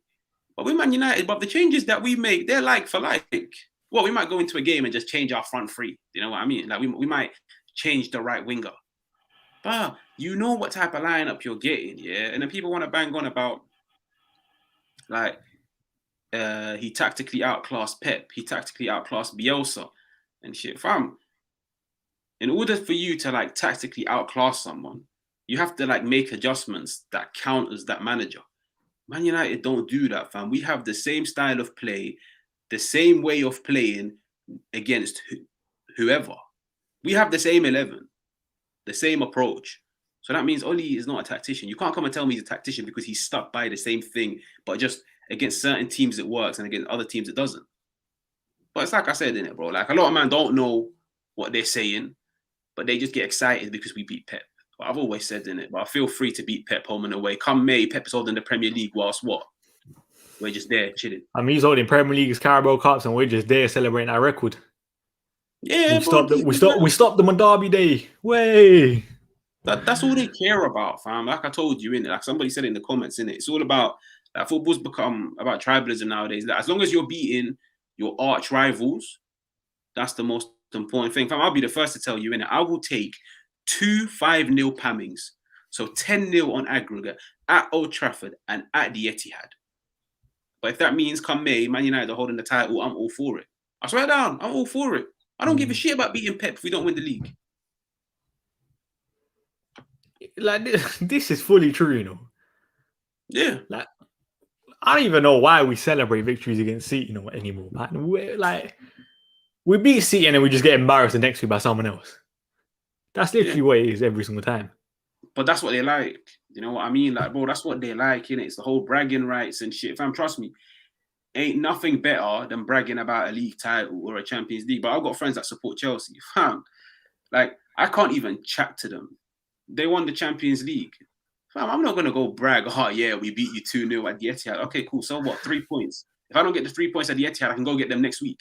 But with Man United, but the changes that we make, they're like for like. Well, we might go into a game and just change our front three. You know what I mean? Like we might change the right winger. But you know what type of lineup you're getting, yeah? And then people want to bang on about, like, he tactically outclassed Pep. He tactically outclassed Bielsa and shit. Fam, in order for you to, like, tactically outclass someone, you have to, like, make adjustments that counters that manager. Man United don't do that, fam. We have the same style of play, the same way of playing against whoever. We have the same 11, the same approach. So that means Ole is not a tactician. You can't come and tell me he's a tactician because he's stuck by the same thing, but just against certain teams it works and against other teams it doesn't. But it's like I said, innit, bro? Like, a lot of men don't know what they're saying, but they just get excited because we beat Pep. But I've always said, innit, but I feel free to beat Pep home and away. Come May, Pep is holding the Premier League whilst what? We're just there chilling. I mean, he's holding Premier League's Carabao Cups and we're just there celebrating our record. Yeah, we stopped them on Derby Day. Way. That's all they care about, fam. Like I told you, innit? Like somebody said in the comments, innit? It's all about, like, football's become about tribalism nowadays. Like, as long as you're beating your arch rivals, that's the most important thing. Fam, I'll be the first to tell you, innit? I will take 2 5-0 Pammings, so 10-0 on aggregate at Old Trafford and at the Etihad. But if that means come May, Man United are holding the title, I'm all for it. I swear down, I'm all for it. I don't give a shit about beating Pep if we don't win the league. Like, this is fully true, you know. Yeah. Like, I don't even know why we celebrate victories against City anymore, man. We beat City and then we just get embarrassed the next week by someone else. That's literally what it is every single time. But that's what they like. You know what I mean? Like, bro, that's what they like, innit? It's the whole bragging rights and shit. Fam, trust me, ain't nothing better than bragging about a league title or a Champions League. But I've got friends that support Chelsea. Fam, like, I can't even chat to them. They won the Champions League. Fam, I'm not going to go brag, oh, yeah, we beat you 2-0 at the Etihad. Okay, cool. So what? 3 points. If I don't get the 3 points at the Etihad, I can go get them next week.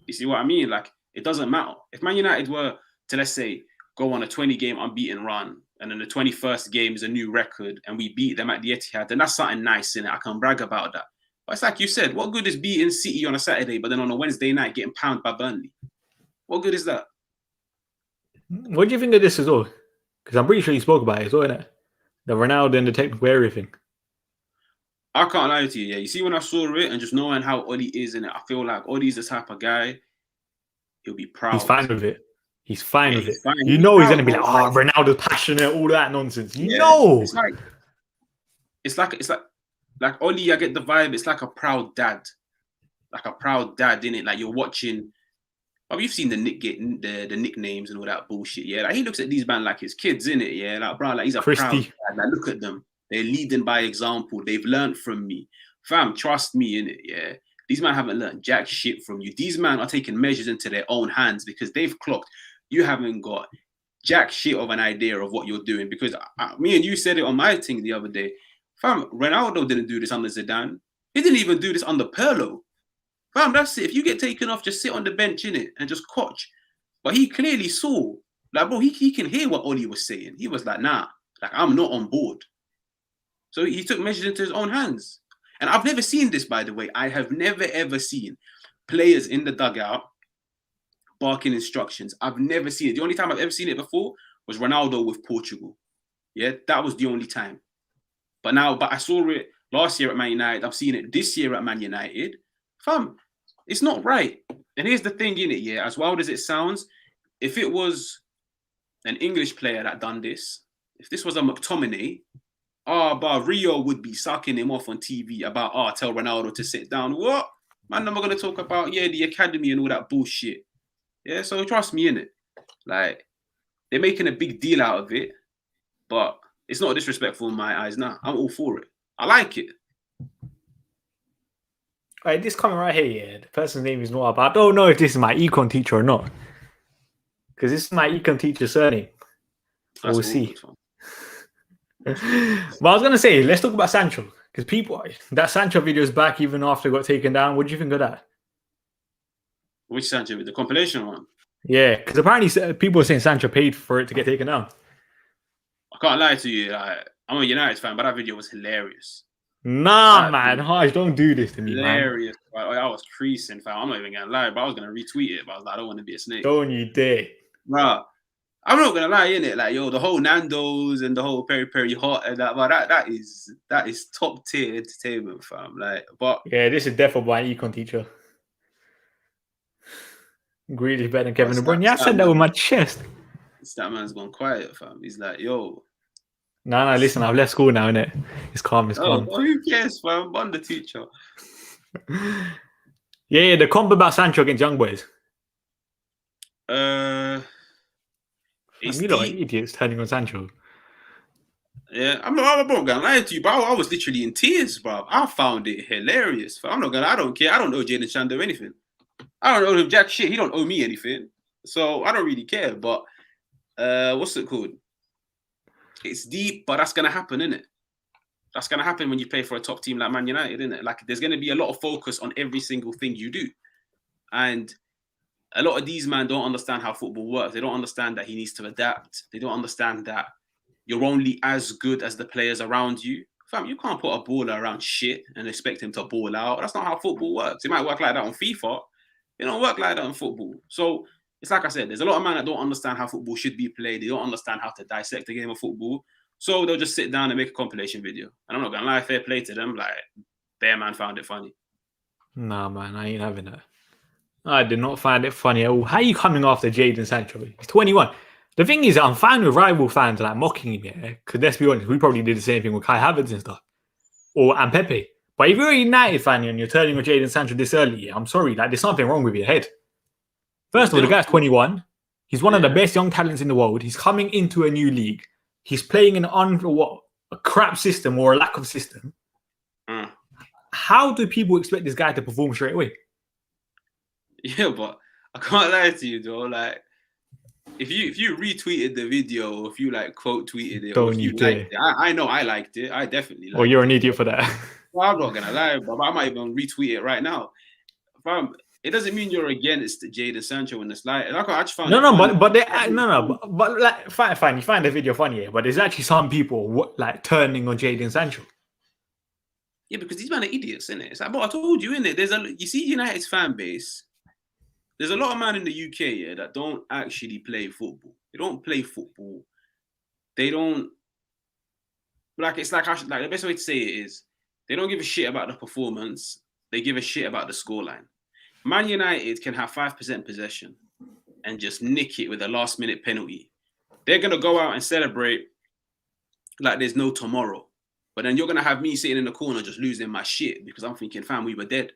You see what I mean? Like, it doesn't matter. If Man United were to, let's say, go on a 20-game unbeaten run, and then the 21st game is a new record, and we beat them at the Etihad, then that's something nice, innit? I can brag about that. But it's like you said, what good is beating City on a Saturday, but then on a Wednesday night getting pounded by Burnley? What good is that? What do you think of this as well? Because I'm pretty sure you spoke about it as well, innit? The Ronaldo and the technical area thing. I can't lie to you, yeah. You see, when I saw it and just knowing how Ole is in it, I feel like Ole's the type of guy, he'll be proud. He's fine with it. He's fine with it. Fine. You know he's going to be like, oh, Ronaldo's passionate, all that nonsense. You know. It's like Ole, I get the vibe. It's like a proud dad. Like a proud dad, innit? Like you're watching Oh, you've seen the nicknames and all that bullshit, yeah. Like he looks at these man like his kids, innit? Yeah, like bro, like he's a proud Christie. dad. Like look at them, they're leading by example. They've learned from me, fam. Trust me, innit? Yeah, these man haven't learned jack shit from you. These man are taking measures into their own hands because they've clocked. You haven't got jack shit of an idea of what you're doing because me and you said it on my thing the other day, fam. Ronaldo didn't do this under Zidane. He didn't even do this under Pirlo. Fam, that's it. If you get taken off, just sit on the bench, innit, and just coach. But he clearly saw, like, bro, he can hear what Oli was saying. He was like, nah, like, I'm not on board. So he took measures into his own hands. And I've never seen this, by the way. I have never, ever seen players in the dugout barking instructions. I've never seen it. The only time I've ever seen it before was Ronaldo with Portugal. Yeah, that was the only time. But I saw it last year at Man United. I've seen it this year at Man United. Fam, it's not right. And here's the thing in it, yeah, as wild as it sounds, if it was an English player that done this, if this was a McTominay, but Rio would be sucking him off on TV about, tell Ronaldo to sit down. What? Man, I'm not going to talk about, the academy and all that bullshit. Yeah, so trust me, innit? Like, they're making a big deal out of it, but it's not disrespectful in my eyes now. I'm all for it. I like it. Right, this comment right here, yeah, the person's name is Noah, but I don't know if this is my econ teacher or not. Because this is my econ teacher's surname. So we'll see. But I was going to say, let's talk about Sancho. Because that Sancho video is back even after it got taken down. What do you think of that? Which Sancho? The compilation one? Yeah, because apparently people are saying Sancho paid for it to get taken down. I can't lie to you. I'm a United fan, but that video was hilarious. Nah, man. Harsh, don't do this to me, hilarious, man. I was creasing, fam. I'm not even going to lie, but I was going to retweet it, but I was like, I don't want to be a snake. Don't you dare. Bro, I'm not going to lie, innit? Like, the whole Nando's and the whole Peri Peri Hot and that is top tier entertainment, fam. Like, but yeah, this is definitely my econ teacher. Grealish better than Kevin De Bruyne. Yeah, I said that with my chest. Statman's gone quiet, fam. He's like, yo. No, listen, I've left school now, innit? It's calm, it's calm. Oh, who cares, fam? I'm the teacher. Yeah, the comp about Sancho against Young Boys. You like idiots turning on Sancho. Yeah, I'm not gonna lie to you, bro. I was literally in tears, bro. I found it hilarious. I don't care. I don't know Jaden Chandler anything. I don't owe him jack shit. He don't owe me anything. So I don't really care. But what's it called? It's deep, but that's gonna happen, innit? That's gonna happen when you play for a top team like Man United, innit? Like there's gonna be a lot of focus on every single thing you do. And a lot of these men don't understand how football works. They don't understand that he needs to adapt. They don't understand that you're only as good as the players around you. Fam, you can't put a baller around shit and expect him to ball out. That's not how football works. It might work like that on FIFA. It don't work like that in football. So it's like I said, there's a lot of men that don't understand how football should be played. They don't understand how to dissect a game of football. So they'll just sit down and make a compilation video. And I'm not going to lie, fair play to them. Like, Bear Man found it funny. Nah, man, I ain't having that. I did not find it funny at all. How are you coming after Jaden Sanchez? He's 21. The thing is, I'm fine with rival fans like mocking him, yeah? Because let's be honest, we probably did the same thing with Kai Havertz and stuff. And Pepe. But if you're a United fan and you're turning on Jaden Sanchez this early, yeah, I'm sorry, like there's something wrong with your head. First of all, the guy's 21. He's one of the best young talents in the world. He's coming into a new league. He's playing in a crap system or a lack of system. How do people expect this guy to perform straight away? Yeah, but I can't lie to you, though. Like, if you retweeted the video, or if you like quote tweeted it, or if you liked it, I know I liked it. I definitely liked it. You're an idiot for that. Well, I'm not gonna lie, but I might even retweet it right now. It doesn't mean you're against Jaden Sancho in the slide. Like, I just found but like fine. You find the video funny, yeah, but there's actually some people like turning on Jaden Sancho. Yeah, because these men are idiots, innit? It's like, but I told you, innit? You see United's fan base. There's a lot of men in the UK, yeah, that don't actually play football. They don't play football. They don't it's like the best way to say it is they don't give a shit about the performance. They give a shit about the scoreline. Man United can have 5% possession and just nick it with a last-minute penalty. They're gonna go out and celebrate like there's no tomorrow. But then you're gonna have me sitting in the corner just losing my shit because I'm thinking, fam, we were dead.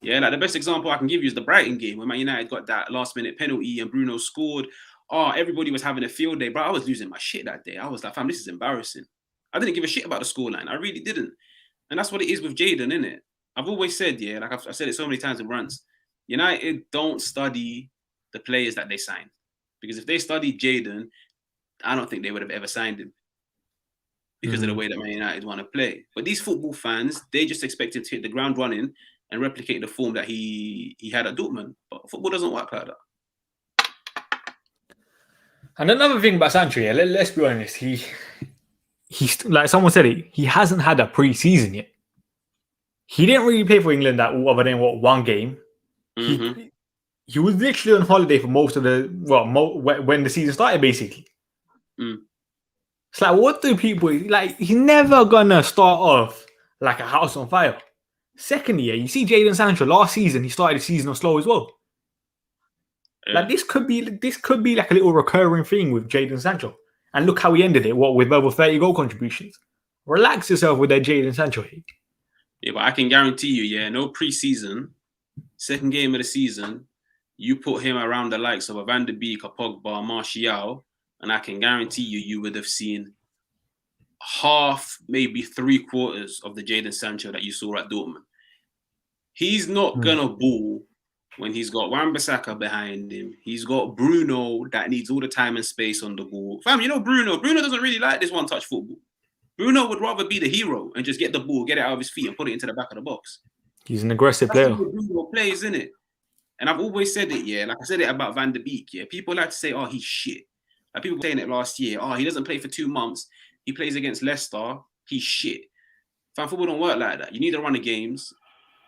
Yeah, like the best example I can give you is the Brighton game when Man United got that last-minute penalty and Bruno scored. Oh, everybody was having a field day, bro. I was losing my shit that day. I was like, fam, this is embarrassing. I didn't give a shit about the scoreline. I really didn't. And that's what it is with Jaden, innit? I've always said, yeah, like I've said it so many times in rants, United don't study the players that they sign. Because if they studied Jaden, I don't think they would have ever signed him because of the way that Man United want to play. But these football fans, they just expect him to hit the ground running and replicate the form that he had at Dortmund. But football doesn't work like that. And another thing about Sancho, yeah, let's be honest, he's like someone said it, he hasn't had a pre-season yet. He didn't really play for England that other than one game. He was literally on holiday for most of the when the season started, basically. It's like, what do people like? He's never gonna start off like a house on fire. Secondly, you see Jaden Sancho last season, he started the season off slow as well. Like this could be like a little recurring thing with Jaden Sancho. And look how he ended it, with over 30 goal contributions. Relax yourself with that Jaden Sancho. Yeah, but I can guarantee you, no preseason, second game of the season, you put him around the likes of a Van de Beek, a Pogba, Martial, and I can guarantee you would have seen half, maybe 3/4 of the Jaden Sancho that you saw at Dortmund. He's not gonna ball when he's got Wan-Bissaka behind him. He's got Bruno that needs all the time and space on the ball. Fam, Bruno doesn't really like this one-touch football. Bruno would rather be the hero and just get the ball, get it out of his feet and put it into the back of the box. He's an aggressive player. Bruno plays, isn't it? And I've always said it, yeah. Like I said it about Van de Beek, yeah. People like to say, oh, he's shit. Like people were saying it last year. Oh, he doesn't play for 2 months. He plays against Leicester. He's shit. Fan football don't work like that. You need to run the games.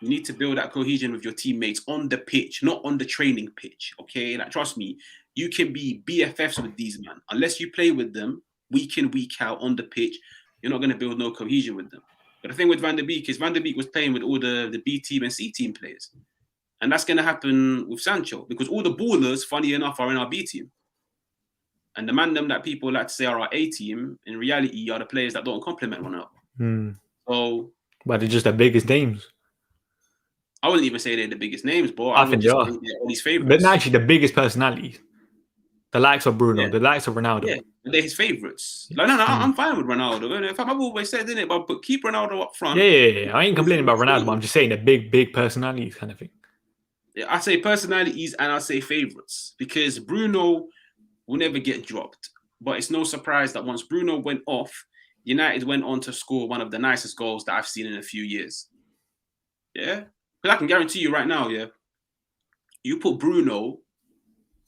You need to build that cohesion with your teammates on the pitch, not on the training pitch, okay? Like, trust me, you can be BFFs with these men. Unless you play with them week in, week out on the pitch, you're not going to build no cohesion with them. But the thing with Van de Beek is Van de Beek was playing with all the B team and C team players. And that's going to happen with Sancho because all the ballers, funny enough, are in our B team. And the man them that people like to say are our A team, in reality, are the players that don't complement one another. So, but they're just the biggest names. I wouldn't even say they're the biggest names, but I think they are. All these favorites. But actually, the biggest personalities. The likes of Bruno, the likes of Ronaldo. Yeah, they're his favorites. Like, no, I'm fine with Ronaldo. In fact, I've always said, didn't it? But keep Ronaldo up front. Yeah. I ain't complaining about Ronaldo, but I'm just saying the big personalities kind of thing. Yeah, I say personalities and I say favorites because Bruno will never get dropped. But it's no surprise that once Bruno went off, United went on to score one of the nicest goals that I've seen in a few years. Yeah? Because I can guarantee you right now, yeah, you put Bruno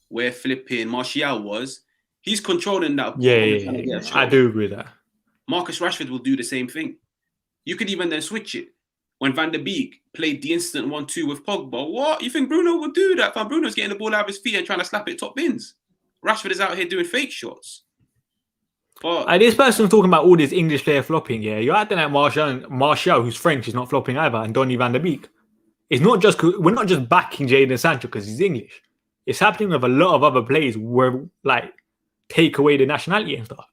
where flipping Martial was, he's controlling that. Yeah. I do agree with that. Marcus Rashford will do the same thing. You could even then switch it. When Van de Beek played the instant 1-2 with Pogba, what? You think Bruno would do that? Fam, Bruno's getting the ball out of his feet and trying to slap it top bins. Rashford is out here doing fake shots. But this person's talking about all this English player flopping, yeah. You're acting like Martial, who's French, is not flopping either, and Donny Van de Beek. It's not just we're not just backing Jaden Sancho because he's English. It's happening with a lot of other players where like take away the nationality and stuff.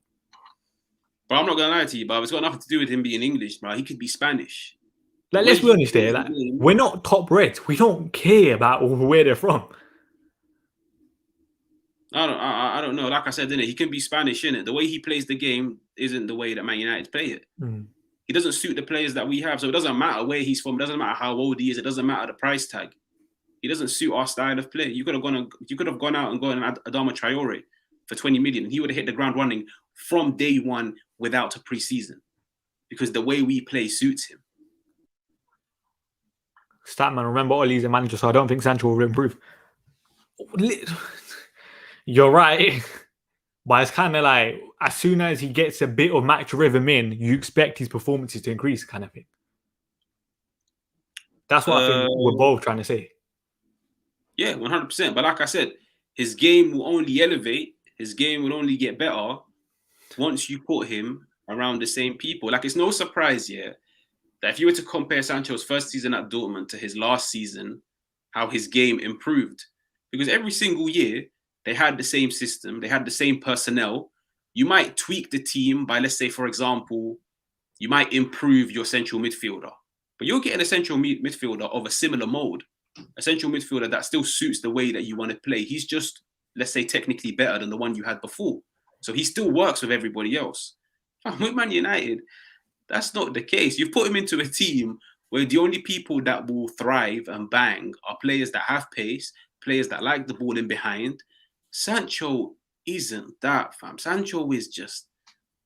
But I'm not gonna lie to you, but it's got nothing to do with him being English, bro. He could be Spanish. Like, let's be honest there. Like, we're not top Reds. We don't care about where they're from. I don't know. Like I said, he can be Spanish, innit? The way he plays the game isn't the way that Man United play it. He doesn't suit the players that we have. So it doesn't matter where he's from. It doesn't matter how old he is. It doesn't matter the price tag. He doesn't suit our style of play. You could have gone out and gone Adama Traore for 20 million. He would have hit the ground running from day one without a preseason because the way we play suits him. Statman, remember Oles a manager, so I don't think Sancho will improve. You're right. But it's kind of like, as soon as he gets a bit of match rhythm in, you expect his performances to increase, kind of thing. That's what I think we're both trying to say. Yeah, 100%. But like I said, his game will only elevate. His game will only get better once you put him around the same people. Like, it's no surprise, yeah, that if you were to compare Sancho's first season at Dortmund to his last season, how his game improved. Because every single year, they had the same system. They had the same personnel. You might tweak the team by, let's say, for example, you might improve your central midfielder. But you're getting a central midfielder of a similar mold, a central midfielder that still suits the way that you want to play. He's just, let's say, technically better than the one you had before. So he still works with everybody else. With Man United, that's not the case. You've put him into a team where the only people that will thrive and bang are players that have pace, players that like the ball in behind. Sancho isn't that, fam. Sancho is just,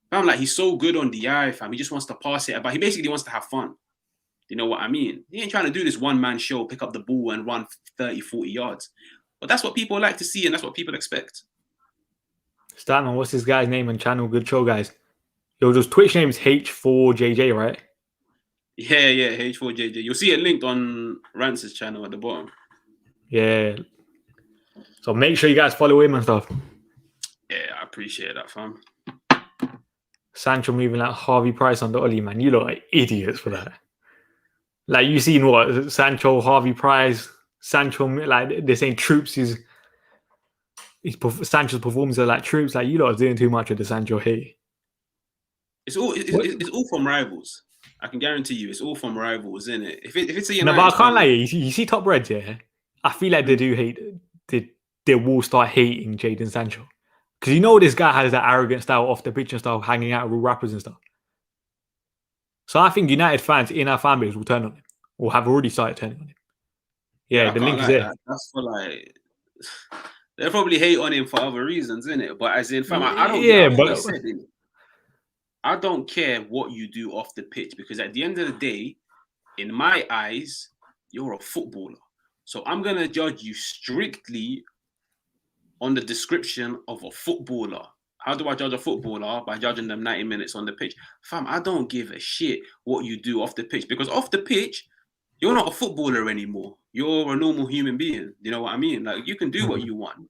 fam, like he's so good on the eye, fam. He just wants to pass it about. He basically wants to have fun. You know what I mean? He ain't trying to do this one-man show, pick up the ball and run 30, 40 yards. But that's what people like to see, and that's what people expect. Statman, what's this guy's name on channel? Good show, guys. Yo, just Twitch name is H4JJ, right? Yeah, H4JJ. You'll see it linked on Rance's channel at the bottom. Yeah. So make sure you guys follow him and stuff. Yeah, I appreciate that, fam. Sancho moving like Harvey Price on the Ollie, man. You look like idiots for that. Like, you seen what? Sancho, Harvey Price, Sancho, like, they're saying troops is... Sancho's performance are like troops. Like, you lot are doing too much of the Sancho hate. It's all from rivals. I can guarantee you, it's all from rivals, isn't it? If it's a United, no, but I can't lie. You see top reds, yeah. I feel like they do hate. They will start hating Jaden Sancho because you know this guy has that arrogant style off the pitch and stuff, hanging out with rappers and stuff. So I think United fans in our fan base will turn on him, or have already started turning on him. Yeah, the link is there. That's for like. They'll probably hate on him for other reasons, isn't it? But as in, fam, I don't. Yeah, but I don't care what you do off the pitch because at the end of the day, in my eyes, you're a footballer. So I'm gonna judge you strictly on the description of a footballer. How do I judge a footballer? By judging them 90 minutes on the pitch. Fam, I don't give a shit what you do off the pitch because off the pitch, you're not a footballer anymore. You're a normal human being. You know what I mean? Like, you can do what you want.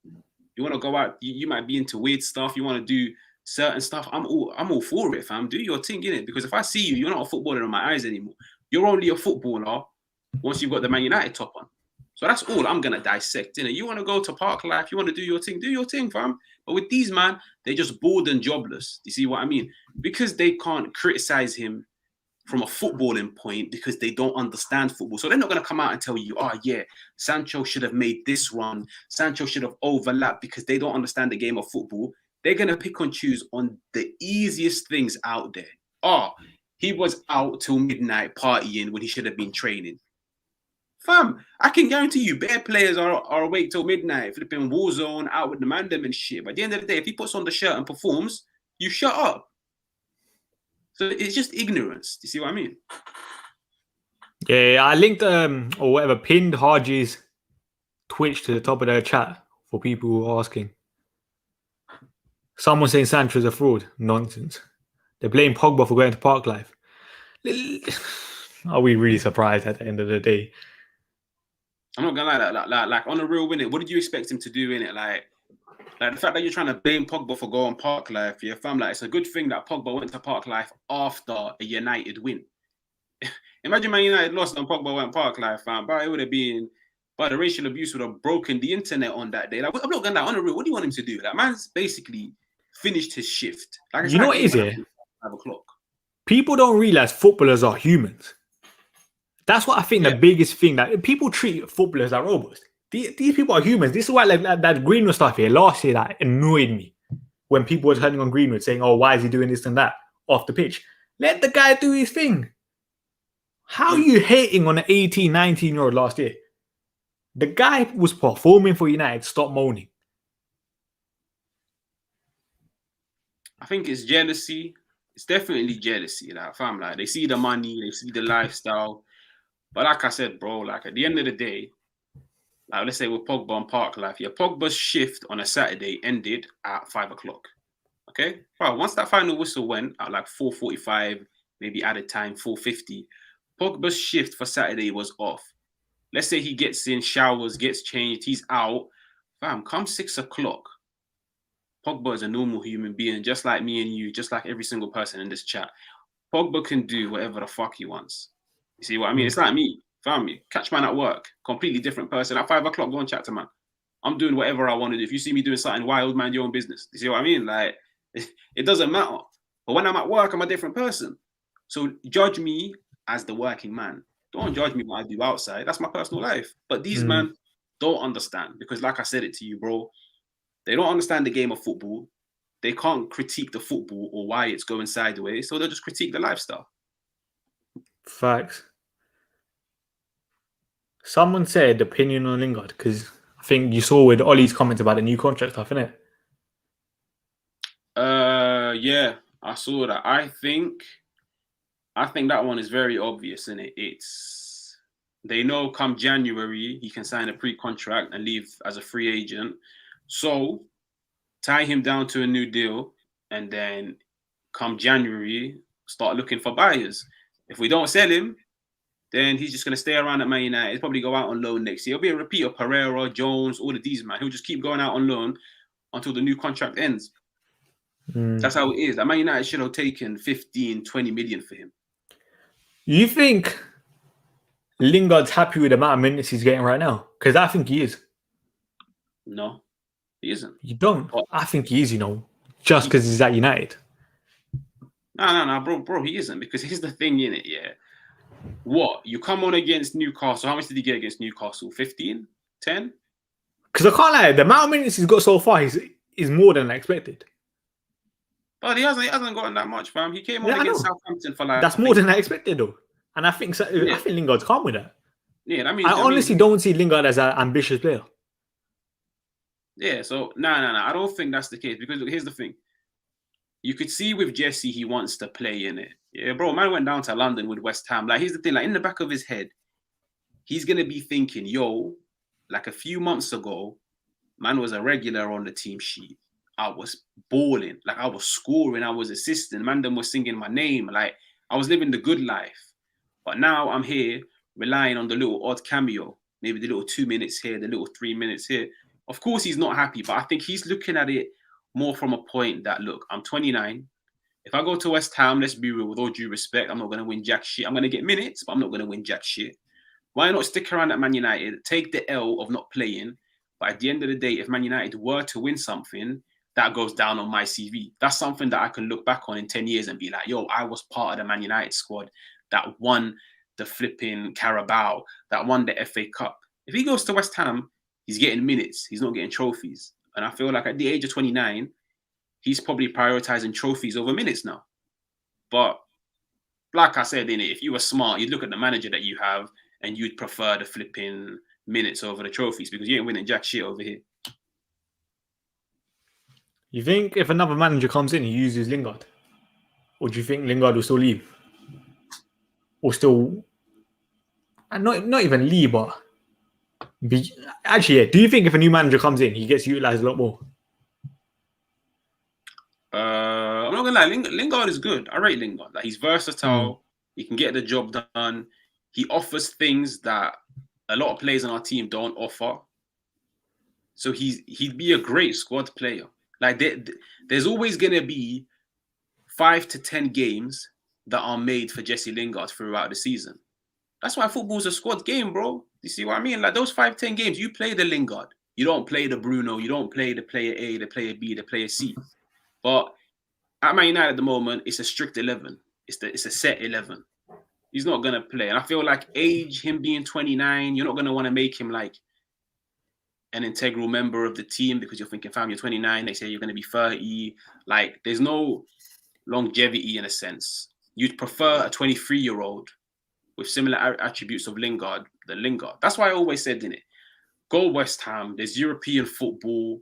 You want to go out, you might be into weird stuff. You want to do certain stuff. I'm all for it, fam. Do your thing, innit? Because if I see you, you're not a footballer in my eyes anymore. You're only a footballer once you've got the Man United top on. So that's all I'm going to dissect, innit? You want to go to park life, you want to do your thing, fam. But with these, man, they're just bored and jobless. You see what I mean? Because they can't criticize him from a footballing point because they don't understand football. So they're not going to come out and tell you, oh, yeah, Sancho should have made this run. Sancho should have overlapped because they don't understand the game of football. They're going to pick and choose on the easiest things out there. Oh, he was out till midnight partying when he should have been training. Fam, I can guarantee you, bare players are awake till midnight, flipping Warzone, out with the mandem and shit. But at the end of the day, if he puts on the shirt and performs, you shut up. So it's just ignorance. Do you see what I mean? Yeah, I linked or whatever, pinned Haji's Twitch to the top of their chat for people who are asking. Someone saying Sancho's a fraud. Nonsense. They're blaming Pogba for going to park life. Are we really surprised at the end of the day? I'm not gonna lie, like on a real win, what did you expect him to do in it? Like the fact that you're trying to blame Pogba for going park life, yeah, fam, like it's a good thing that Pogba went to park life after a United win. Imagine Man United lost and Pogba went park life, fam. But it would have been, but the racial abuse would have broken the internet on that day. Like, I'm not gonna lie, on a real, what do you want him to do? Like, man's basically finished his shift. Like, you know what is it? 5 o'clock. People don't realize footballers are humans. That's what I think the biggest thing, that people treat footballers like robots. These people are humans. This is why like that Greenwood stuff here last year that annoyed me when people were turning on Greenwood saying, oh, why is he doing this and that off the pitch? Let the guy do his thing. How are you hating on an 18, 19-year-old last year? The guy was performing for United. Stop moaning. I think it's jealousy. It's definitely jealousy. Like, fam, like they see the money, they see the lifestyle. But like I said, bro, like at the end of the day, like let's say with Pogba on park life, yeah, Pogba's shift on a Saturday ended at 5 o'clock. Okay? Bro, once that final whistle went at like 4:45, maybe added time, 4:50, Pogba's shift for Saturday was off. Let's say he gets in, showers, gets changed, he's out. Fam, come 6 o'clock. Pogba is a normal human being, just like me and you, just like every single person in this chat. Pogba can do whatever the fuck he wants. You see what I mean? It's like me, family, catch man at work, completely different person. At 5 o'clock, go and chat to man. I'm doing whatever I want to do. If you see me doing something wild, mind your own business. You see what I mean? Like, it doesn't matter. But when I'm at work, I'm a different person. So judge me as the working man. Don't judge me what I do outside. That's my personal life. But these men don't understand because, like I said it to you, bro, they don't understand the game of football. They can't critique the football or why it's going sideways. So they'll just critique the lifestyle. Facts. Someone said opinion on Lingard because I think you saw with Ollie's comments about the new contract stuff, innit? Yeah, I saw that. I think that one is very obvious, innit? They know come January he can sign a pre-contract and leave as a free agent. So tie him down to a new deal, and then come January start looking for buyers. If we don't sell him, then he's just going to stay around at Man United. He'll probably go out on loan next year. He'll be a repeat of Pereira, Jones, all of these, man. He'll just keep going out on loan until the new contract ends. That's how it is. Like, Man United should have taken 15, 20 million for him. You think Lingard's happy with the amount of minutes he's getting right now? Because I think he is. No, he isn't. You don't? I think he is, just because he's at United. No, bro, he isn't. Because here's the thing, innit, yeah. What? You come on against Newcastle. How much did he get against Newcastle? 15? 10? Because I can't lie, the amount of minutes he's got so far is more than I expected. But he hasn't gotten that much, fam. He came on against Southampton for like... That's more than I expected, though. And I think Lingard's calm with that. Yeah, that means... I honestly don't see Lingard as an ambitious player. Yeah, so... No. I don't think that's the case. Because look, here's the thing. You could see with Jesse, he wants to play in it. Yeah, bro, man went down to London with West Ham. Like, here's the thing. Like, in the back of his head, he's going to be thinking, yo, like a few months ago, man was a regular on the team sheet. I was balling. Like, I was scoring. I was assisting. Man, them was singing my name. Like, I was living the good life. But now I'm here relying on the little odd cameo. Maybe the little 2 minutes here, the little 3 minutes here. Of course, he's not happy. But I think he's looking at it more from a point that, look, I'm 29. If I go to West Ham, let's be real, with all due respect, I'm not going to win jack shit. I'm going to get minutes, but I'm not going to win jack shit. Why not stick around at Man United, take the L of not playing, but at the end of the day, if Man United were to win something, that goes down on my CV. That's something that I can look back on in 10 years and be like, yo, I was part of the Man United squad that won the flipping Carabao, that won the FA Cup. If he goes to West Ham, he's getting minutes. He's not getting trophies. And I feel like at the age of 29, he's probably prioritizing trophies over minutes now. But like I said, if you were smart, you'd look at the manager that you have and you'd prefer the flipping minutes over the trophies because you ain't winning jack shit over here. You think if another manager comes in, he uses Lingard? Or do you think Lingard will still leave? Or still... And not even leave, but... Actually, yeah. Do you think if a new manager comes in, he gets utilised a lot more? I'm not gonna lie, Lingard is good. I rate Lingard. Like, he's versatile. He can get the job done. He offers things that a lot of players on our team don't offer. So he'd be a great squad player. Like, there's always gonna be 5 to 10 games that are made for Jesse Lingard throughout the season. That's why football's a squad game, bro. You see what I mean? Like, those 5-10 games, you play the Lingard. You don't play the Bruno. You don't play the player A, the player B, the player C. But at Man United at the moment, it's a strict 11. It's a set 11. He's not going to play. And I feel like him being 29, you're not going to want to make him like an integral member of the team because you're thinking, fam, you're 29. Next year, you're going to be 30. Like, there's no longevity in a sense. You'd prefer a 23-year-old with similar attributes of Lingard than Lingard. That's why I always said, innit, go West Ham. There's European football.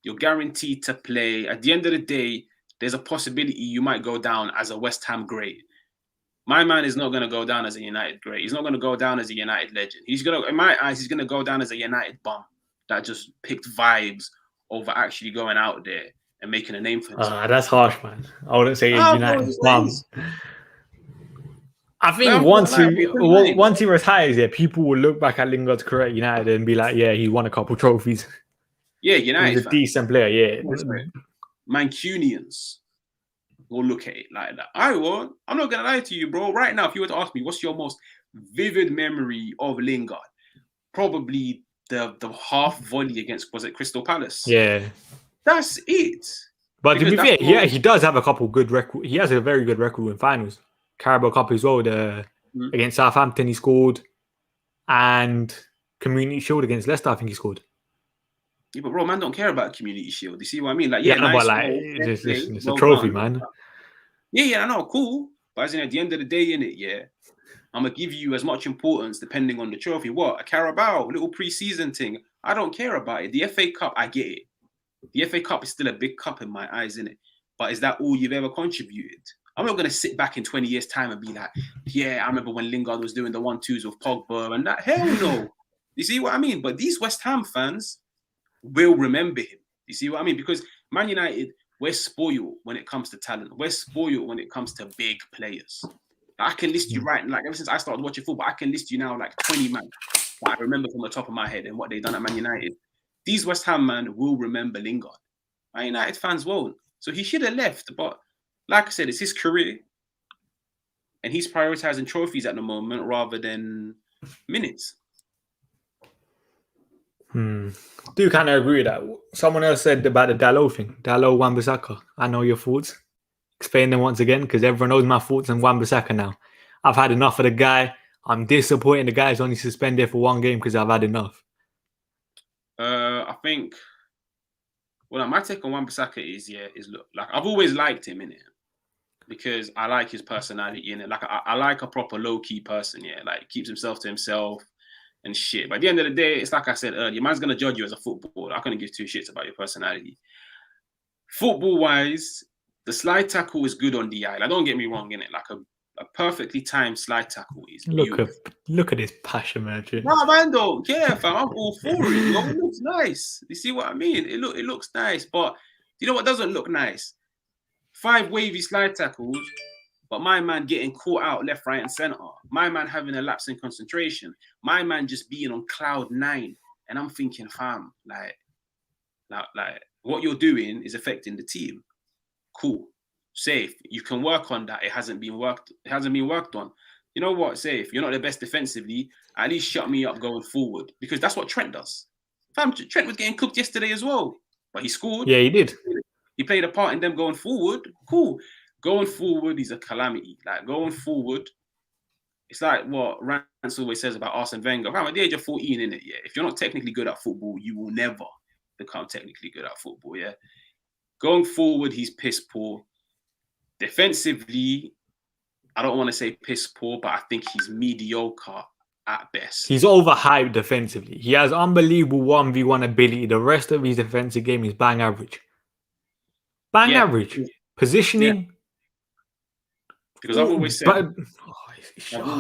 You're guaranteed to play. At the end of the day, there's a possibility you might go down as a West Ham great. My man is not going to go down as a United great. He's not going to go down as a United legend. In my eyes, he's going to go down as a United bum that just picked vibes over actually going out there and making a name for himself. That's harsh, man. I wouldn't say United bum. I think once he retires, people will look back at Lingard's career at United and be like, yeah, he won a couple trophies. Yeah, United. He's a decent player, yeah. Mancunians will look at it like that. I'm not going to lie to you, bro. Right now, if you were to ask me, what's your most vivid memory of Lingard? Probably the half volley against, was it Crystal Palace? Yeah. That's it. But to be fair, he does have a couple good records. He has a very good record in finals. Carabao Cup as well, the Mhm. Against Southampton, he scored. And Community Shield against Leicester, I think he scored. Yeah, but bro, man, don't care about Community Shield. You see what I mean? Like, Yeah, yeah, no, but nice. like, Goal, it's, fair it's, play, it's a well trophy, done. man. Yeah, I know, cool. But as in, at the end of the day, in it, yeah, I'm gonna give you as much importance depending on the trophy. What, a Carabao, little preseason thing? I don't care about it. The FA Cup, I get it. The FA Cup is still a big cup in my eyes, innit? But is that all you've ever contributed? I'm not gonna sit back in 20 years' time and be like, yeah, I remember when Lingard was doing the 1-2s with Pogba and that. Hell no. You see what I mean? But these West Ham fans will remember him. You see what I mean? Because Man United, we're spoiled when it comes to talent. We're spoiled when it comes to big players. I can list you right, like ever since I started watching football, I can list you now like 20 man that I remember from the top of my head and what they've done at Man United. These West Ham man will remember Lingard. Man United fans won't. So he should have left. But like I said, it's his career. And he's prioritizing trophies at the moment rather than minutes. Do kind of agree with that. Someone else said about the Dalot thing. Dalot, Wan-Bissaka. I know your thoughts. Explain them once again, because everyone knows my thoughts on Wan-Bissaka now. I've had enough of the guy. I'm disappointed the guy's only suspended for one game because I've had enough. I think, well, my take on Wan-Bissaka is look, like I've always liked him in it because I like his personality in it. Like I like a proper low-key person, yeah. Like keeps himself to himself and shit. But at the end of the day, it's like I said earlier, man's gonna judge you as a footballer. I couldn't give two shits about your personality. Football-wise, the slide tackle is good on the eye. Like, don't get me wrong, in it. Like a perfectly timed slide tackle is Look at his passion, man. No, man, don't care, fam. I'm all for it. Yo, it looks nice. You see what I mean? It looks nice, but you know what doesn't look nice? 5 wavy slide tackles, but my man getting caught out left, right, and center. My man having a lapse in concentration. My man just being on cloud 9. And I'm thinking, fam, like what you're doing is affecting the team. Cool, safe. You can work on that. It hasn't been worked on. You know what, safe. You're not the best defensively. At least shut me up going forward. Because that's what Trent does. Fam, Trent was getting cooked yesterday as well. But he scored. Yeah, he did. He played a part in them going forward. Cool. Going forward is a calamity. Like, going forward, it's like what Rance always says about Arsene Wenger. Fam, at the age of 14, innit, yeah? If you're not technically good at football, you will never become technically good at football, yeah? Going forward, he's piss poor. Defensively, I don't want to say piss poor, but I think he's mediocre at best. He's overhyped defensively. He has unbelievable 1v1 ability. The rest of his defensive game is bang average. Bang average. Positioning. Yeah. Because I've always said... I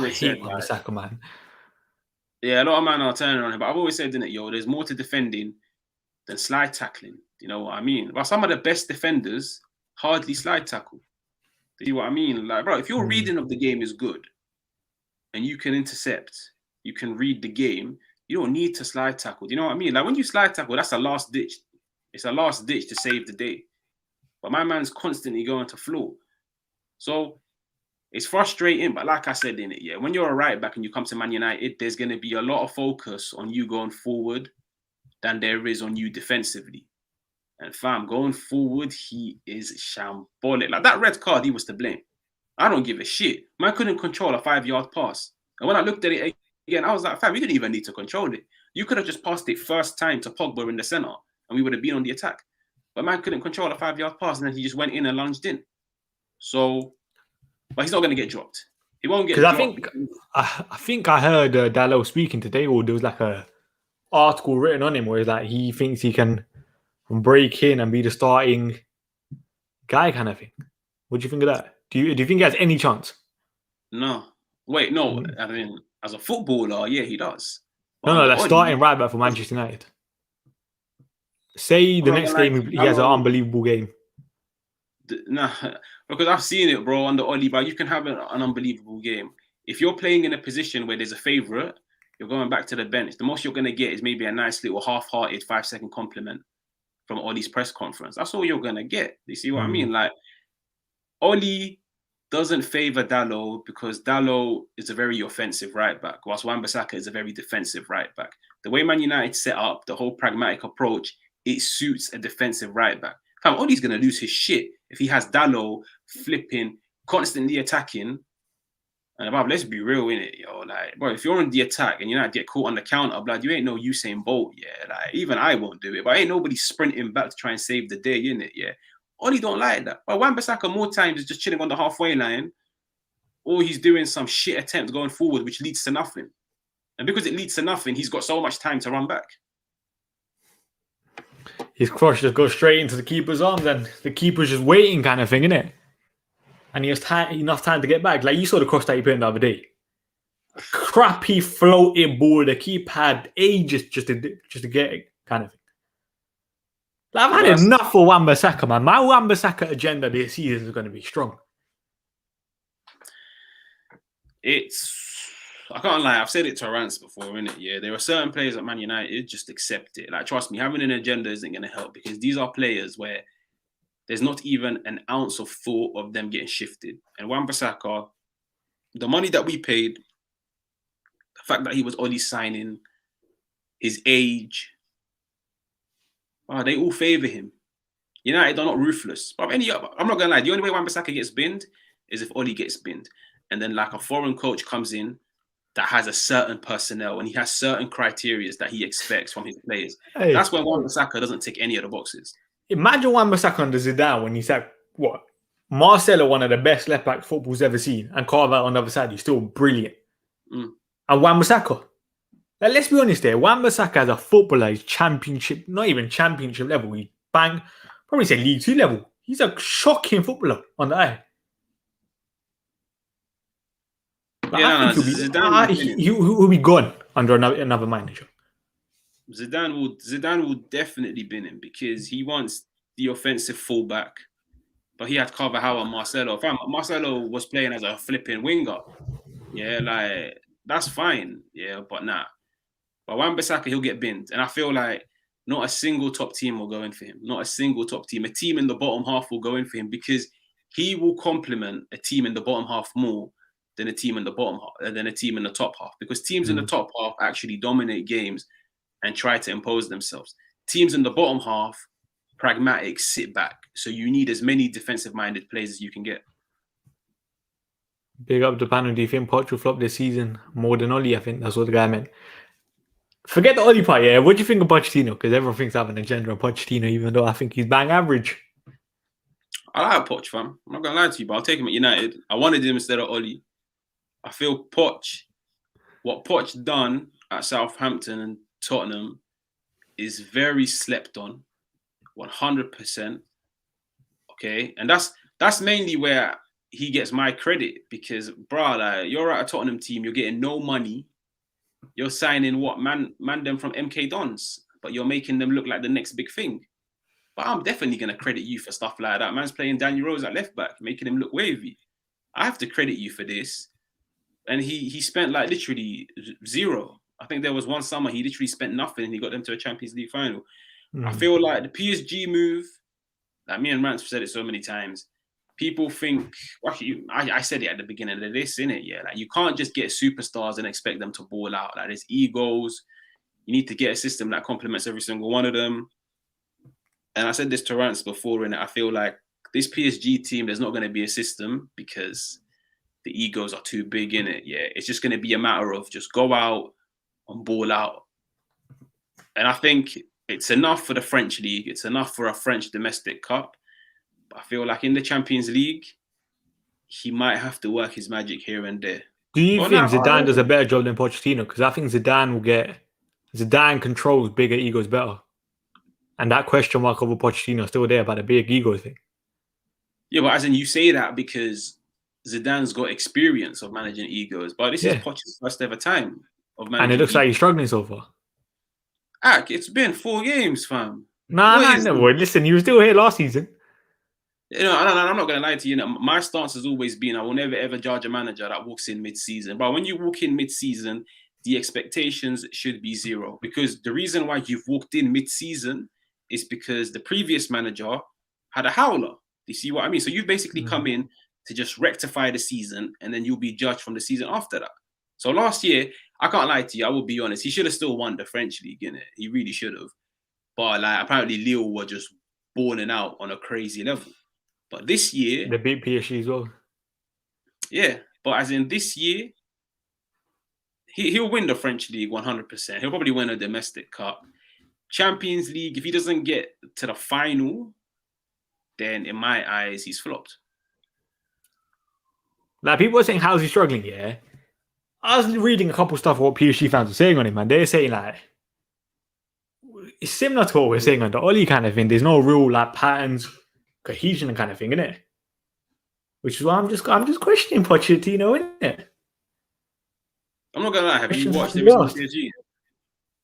hate Wan-Bissaka, man. Yeah, a lot of men are turning on him, but I've always said, innit, yo, there's more to defending than slide tackling. You know what I mean? But some of the best defenders hardly slide tackle. Do you know what I mean? Like, bro, if your reading of the game is good and you can intercept, you can read the game, you don't need to slide tackle. Do you know what I mean? Like, when you slide tackle, that's a last ditch. It's a last ditch to save the day. But my man's constantly going to floor. So it's frustrating, but like I said in it, yeah, when you're a right back and you come to Man United, there's going to be a lot of focus on you going forward than there is on you defensively. And fam, going forward, he is shambolic. Like, that red card, he was to blame. I don't give a shit. Man couldn't control a 5-yard pass. And when I looked at it again, I was like, fam, you didn't even need to control it. You could have just passed it first time to Pogba in the center and we would have been on the attack. But man couldn't control a 5-yard pass and then he just went in and lunged in. So, but he's not going to get dropped. He won't get dropped. I think I heard Dalot speaking today, or there was like a article written on him where like he thinks he can break in and be the starting guy kind of thing. What do you think of that? Do you think he has any chance? No. Wait, no. I mean, as a footballer, yeah, he does. But no, that's starting right back for Manchester United. Say the next game he has an unbelievable game. Nah, because I've seen it, bro, under Oli, but you can have an unbelievable game. If you're playing in a position where there's a favourite, you're going back to the bench. The most you're going to get is maybe a nice little half-hearted 5-second compliment from Oli's press conference. That's all you're going to get. You see what I mean? Like, Oli doesn't favour Dalot because Dalot is a very offensive right back, whilst Wan-Bissaka is a very defensive right back. The way Man United set up, the whole pragmatic approach, it suits a defensive right back. Fam, Oli's going to lose his shit if he has Dalot flipping, constantly attacking, And Bob, let's be real, innit, yo. Like, bro, if you're on the attack and you're not get caught on the counter, blood, you ain't no Usain Bolt, yeah. Like, even I won't do it, but ain't nobody sprinting back to try and save the day, innit, yeah. Oli don't like that. But Wan-Bissaka more times is just chilling on the halfway line, or he's doing some shit attempt going forward, which leads to nothing. And because it leads to nothing, he's got so much time to run back. His cross just goes straight into the keeper's arms, and the keeper's just waiting, kind of thing, innit? And he has enough time to get back. Like, you saw the cross that he put in the other day. Crappy floating ball. The keeper had ages just to get it, kind of thing. Like, I've had enough for Wan-Bissaka, man. My Wan-Bissaka agenda this season is going to be strong. I can't lie, I've said it to Rance before, innit? Yeah, there are certain players at Man United, just accept it. Like, trust me, having an agenda isn't going to help, because these are players where there's not even an ounce of thought of them getting shifted. And Wan-Bissaka, the money that we paid, the fact that he was only signing, his age, they all favour him. United are not ruthless. But I'm not going to lie, the only way Wan-Bissaka gets binned is if Oli gets binned. And then like a foreign coach comes in that has a certain personnel and he has certain criteria that he expects from his players. Hey, that's when Wan-Bissaka doesn't tick any of the boxes. Imagine Wan-Bissaka under Zidane when he's like, what? Marcelo, one of the best left-back football's ever seen, and Carver on the other side, he's still brilliant. And Wan-Bissaka, like, let's be honest here, Wan-Bissaka as a footballer is championship, not even championship level. He probably say League 2 level. He's a shocking footballer on the eye. Like, he'll be gone under another manager. Zidane will definitely bin him because he wants the offensive fullback, but he had Carvajal and Marcelo. Marcelo was playing as a flipping winger. Yeah, like, that's fine. Yeah, but nah. But Wan-Bissaka, he'll get binned. And I feel like not a single top team will go in for him. Not a single top team. A team in the bottom half will go in for him because he will complement a team in the bottom half more than a team in the bottom half, than a team in the top half. Because teams in the top half actually dominate games and try to impose themselves. Teams in the bottom half, pragmatic, sit back. So you need as many defensive-minded players as you can get. Big up Japan. Do you think Poch will flop this season more than Oli? I think that's what the guy meant. Forget the Oli part, yeah. What do you think of Pochettino? Because everyone thinks I have an agenda on Pochettino, even though I think he's bang average. I like Poch, fam. I'm not going to lie to you, but I'll take him at United. I wanted him instead of Oli. I feel what Poch done at Southampton and Tottenham is very slept on, 100%. Okay, and that's mainly where he gets my credit because, bro, like, you're at a Tottenham team, you're getting no money, you're signing what man them from MK Dons, but you're making them look like the next big thing. But I'm definitely gonna credit you for stuff like that. Man's playing Daniel Rose at left back, making him look wavy. I have to credit you for this. And he spent like literally zero. I think there was one summer he literally spent nothing and he got them to a Champions League final. I feel like the PSG move, like me and Rance have said it so many times, people think, I said it at the beginning of this, innit? Yeah, like you can't just get superstars and expect them to ball out. Like there's egos. You need to get a system that complements every single one of them. And I said this to Rance before, and I feel like this PSG team, there's not going to be a system because the egos are too big in it. Yeah, it's just going to be a matter of just go out and ball out. And I think it's enough for the French league. It's enough for a French domestic cup. But I feel like in the Champions League, he might have to work his magic here and there. Do you think Zidane does a better job than Pochettino? Because I think Zidane controls bigger egos better. And that question mark over Pochettino is still there about the big ego thing. Yeah, but as in you say that because Zidane's got experience of managing egos, but this is Poch's first ever time of managing. And it looks like he's struggling so far. It's been 4 games, fam. No. Listen, you were still here last season. You know, I'm not going to lie to you. My stance has always been I will never, ever judge a manager that walks in mid-season. But when you walk in mid-season, the expectations should be zero. Because the reason why you've walked in mid-season is because the previous manager had a howler. You see what I mean? So you've basically come in to just rectify the season, and then you'll be judged from the season after that. So last year, I can't lie to you, I will be honest, he should have still won the French league, innit? He really should have. But like apparently Lille were just balling out on a crazy level. But this year... They beat PSG as well. Yeah, But as in this year, he'll win the French league 100%. He'll probably win a domestic cup. Champions League, if he doesn't get to the final, then in my eyes, he's flopped. Like, people are saying, how's he struggling? Yeah. I was reading a couple stuff what PSG fans were saying on him, man. They're saying, like, it's similar to what we're saying on the Ole kind of thing. There's no real, like, patterns, cohesion kind of thing, innit? Which is why I'm just questioning Pochettino, innit? I'm not gonna lie. Have you watched everything the PSG?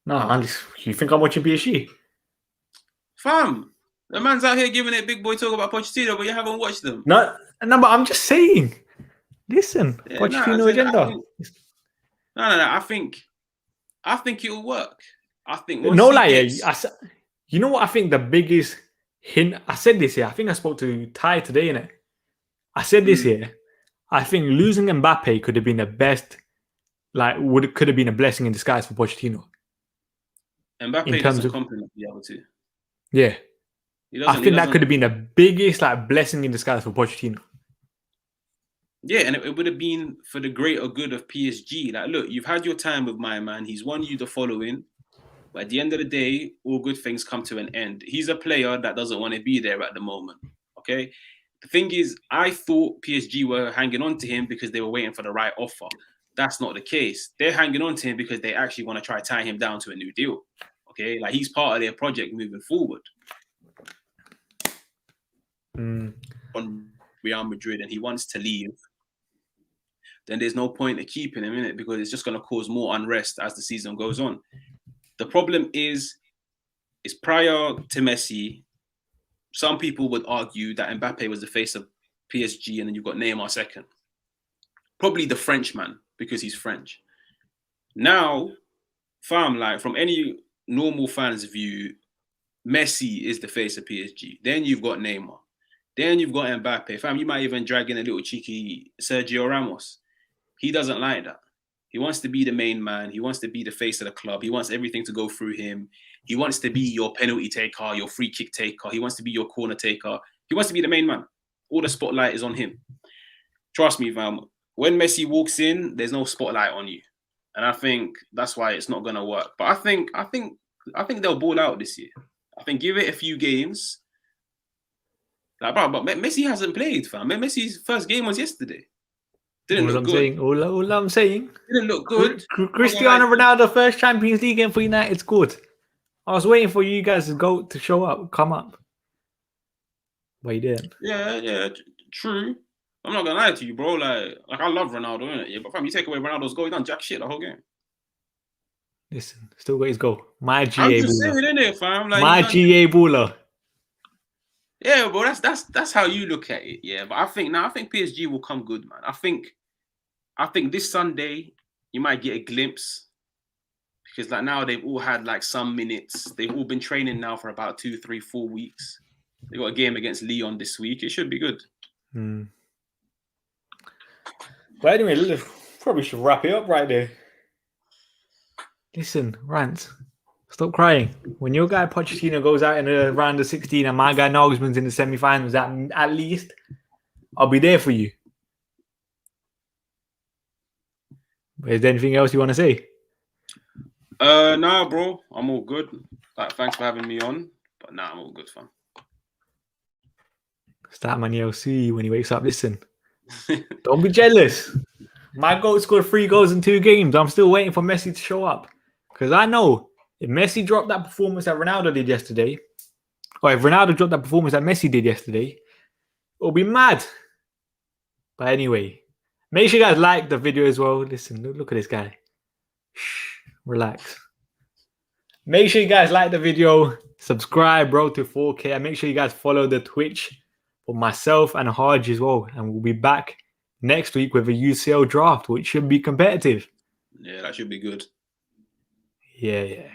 No, man. You think I'm watching PSG? Fam, the man's out here giving it big boy talk about Pochettino, but you haven't watched them. No, but I'm just saying. Listen, Pochettino agenda. No. I think it'll work. I think no lie. You know what I think the biggest hint? I said this here. I think I spoke to Ty today, innit? I said this here. I think losing Mbappe could have been the best. Like, could have been a blessing in disguise for Pochettino. Mbappe doesn't complement the other two. Yeah. I think that could have been the biggest, like, blessing in disguise for Pochettino. Yeah, and it would have been for the greater good of PSG. Like, look, you've had your time with my man. He's won you the following. But at the end of the day, all good things come to an end. He's a player that doesn't want to be there at the moment. Okay? The thing is, I thought PSG were hanging on to him because they were waiting for the right offer. That's not the case. They're hanging on to him because they actually want to try to tie him down to a new deal. Okay? Like, he's part of their project moving forward. On Real Madrid, and he wants to leave, then there's no point in keeping him in it because it's just going to cause more unrest as the season goes on. The problem is prior to Messi, some people would argue that Mbappe was the face of PSG and then you've got Neymar second. Probably the Frenchman because he's French. Now, fam, like, from any normal fan's view, Messi is the face of PSG. Then you've got Neymar. Then you've got Mbappe. Fam, you might even drag in a little cheeky Sergio Ramos. He doesn't like that. He wants to be the main man. He wants to be the face of the club. He wants everything to go through him. He wants to be your penalty taker, your free kick taker. He wants to be your corner taker. He wants to be the main man. All the spotlight is on him. Trust me, fam. When Messi walks in, there's no spotlight on you. And I think that's why it's not going to work. But I think they'll ball out this year. I think give it a few games. Like, bro, but Messi hasn't played, fam. Messi's first game was yesterday. Didn't look good. All I'm saying. Didn't look good. Cristiano Ronaldo first Champions League game for United's good. I was waiting for you guys to show up, come up. But you didn't. Yeah, true. I'm not gonna lie to you, bro. Like I love Ronaldo, innit? Yeah, but fam, you take away Ronaldo's goal, he done jack shit the whole game. Listen, still got his goal. My GA I'm just baller. saying, innit, fam? Like, my GA baller. Yeah, bro, that's how you look at it. Yeah, but I think PSG will come good, man. I think this Sunday you might get a glimpse because like now they've all had like some minutes. They've all been training now for about 2, 3, 4 weeks. They got a game against Lyon this week. It should be good. But anyway, probably should wrap it up right there. Listen, Rant, stop crying. When your guy Pochettino goes out in the round of 16 and my guy Nagelsmann's in the semi-finals, at least I'll be there for you. But is there anything else you want to say? Nah, bro. I'm all good. Like, thanks for having me on. But nah, I'm all good, fam. Statman, you'll see when he wakes up. Listen, don't be jealous. My goat scored 3 goals in 2 games. I'm still waiting for Messi to show up. Because I know if Messi dropped that performance that Ronaldo did yesterday, or if Ronaldo dropped that performance that Messi did yesterday, it'll be mad. But anyway, make sure you guys like the video as well. Listen, look at this guy. Shh, relax. Make sure you guys like the video. Subscribe, bro, to 4K. And make sure you guys follow the Twitch for myself and Harj as well. And we'll be back next week with a UCL draft, which should be competitive. Yeah, that should be good. Yeah.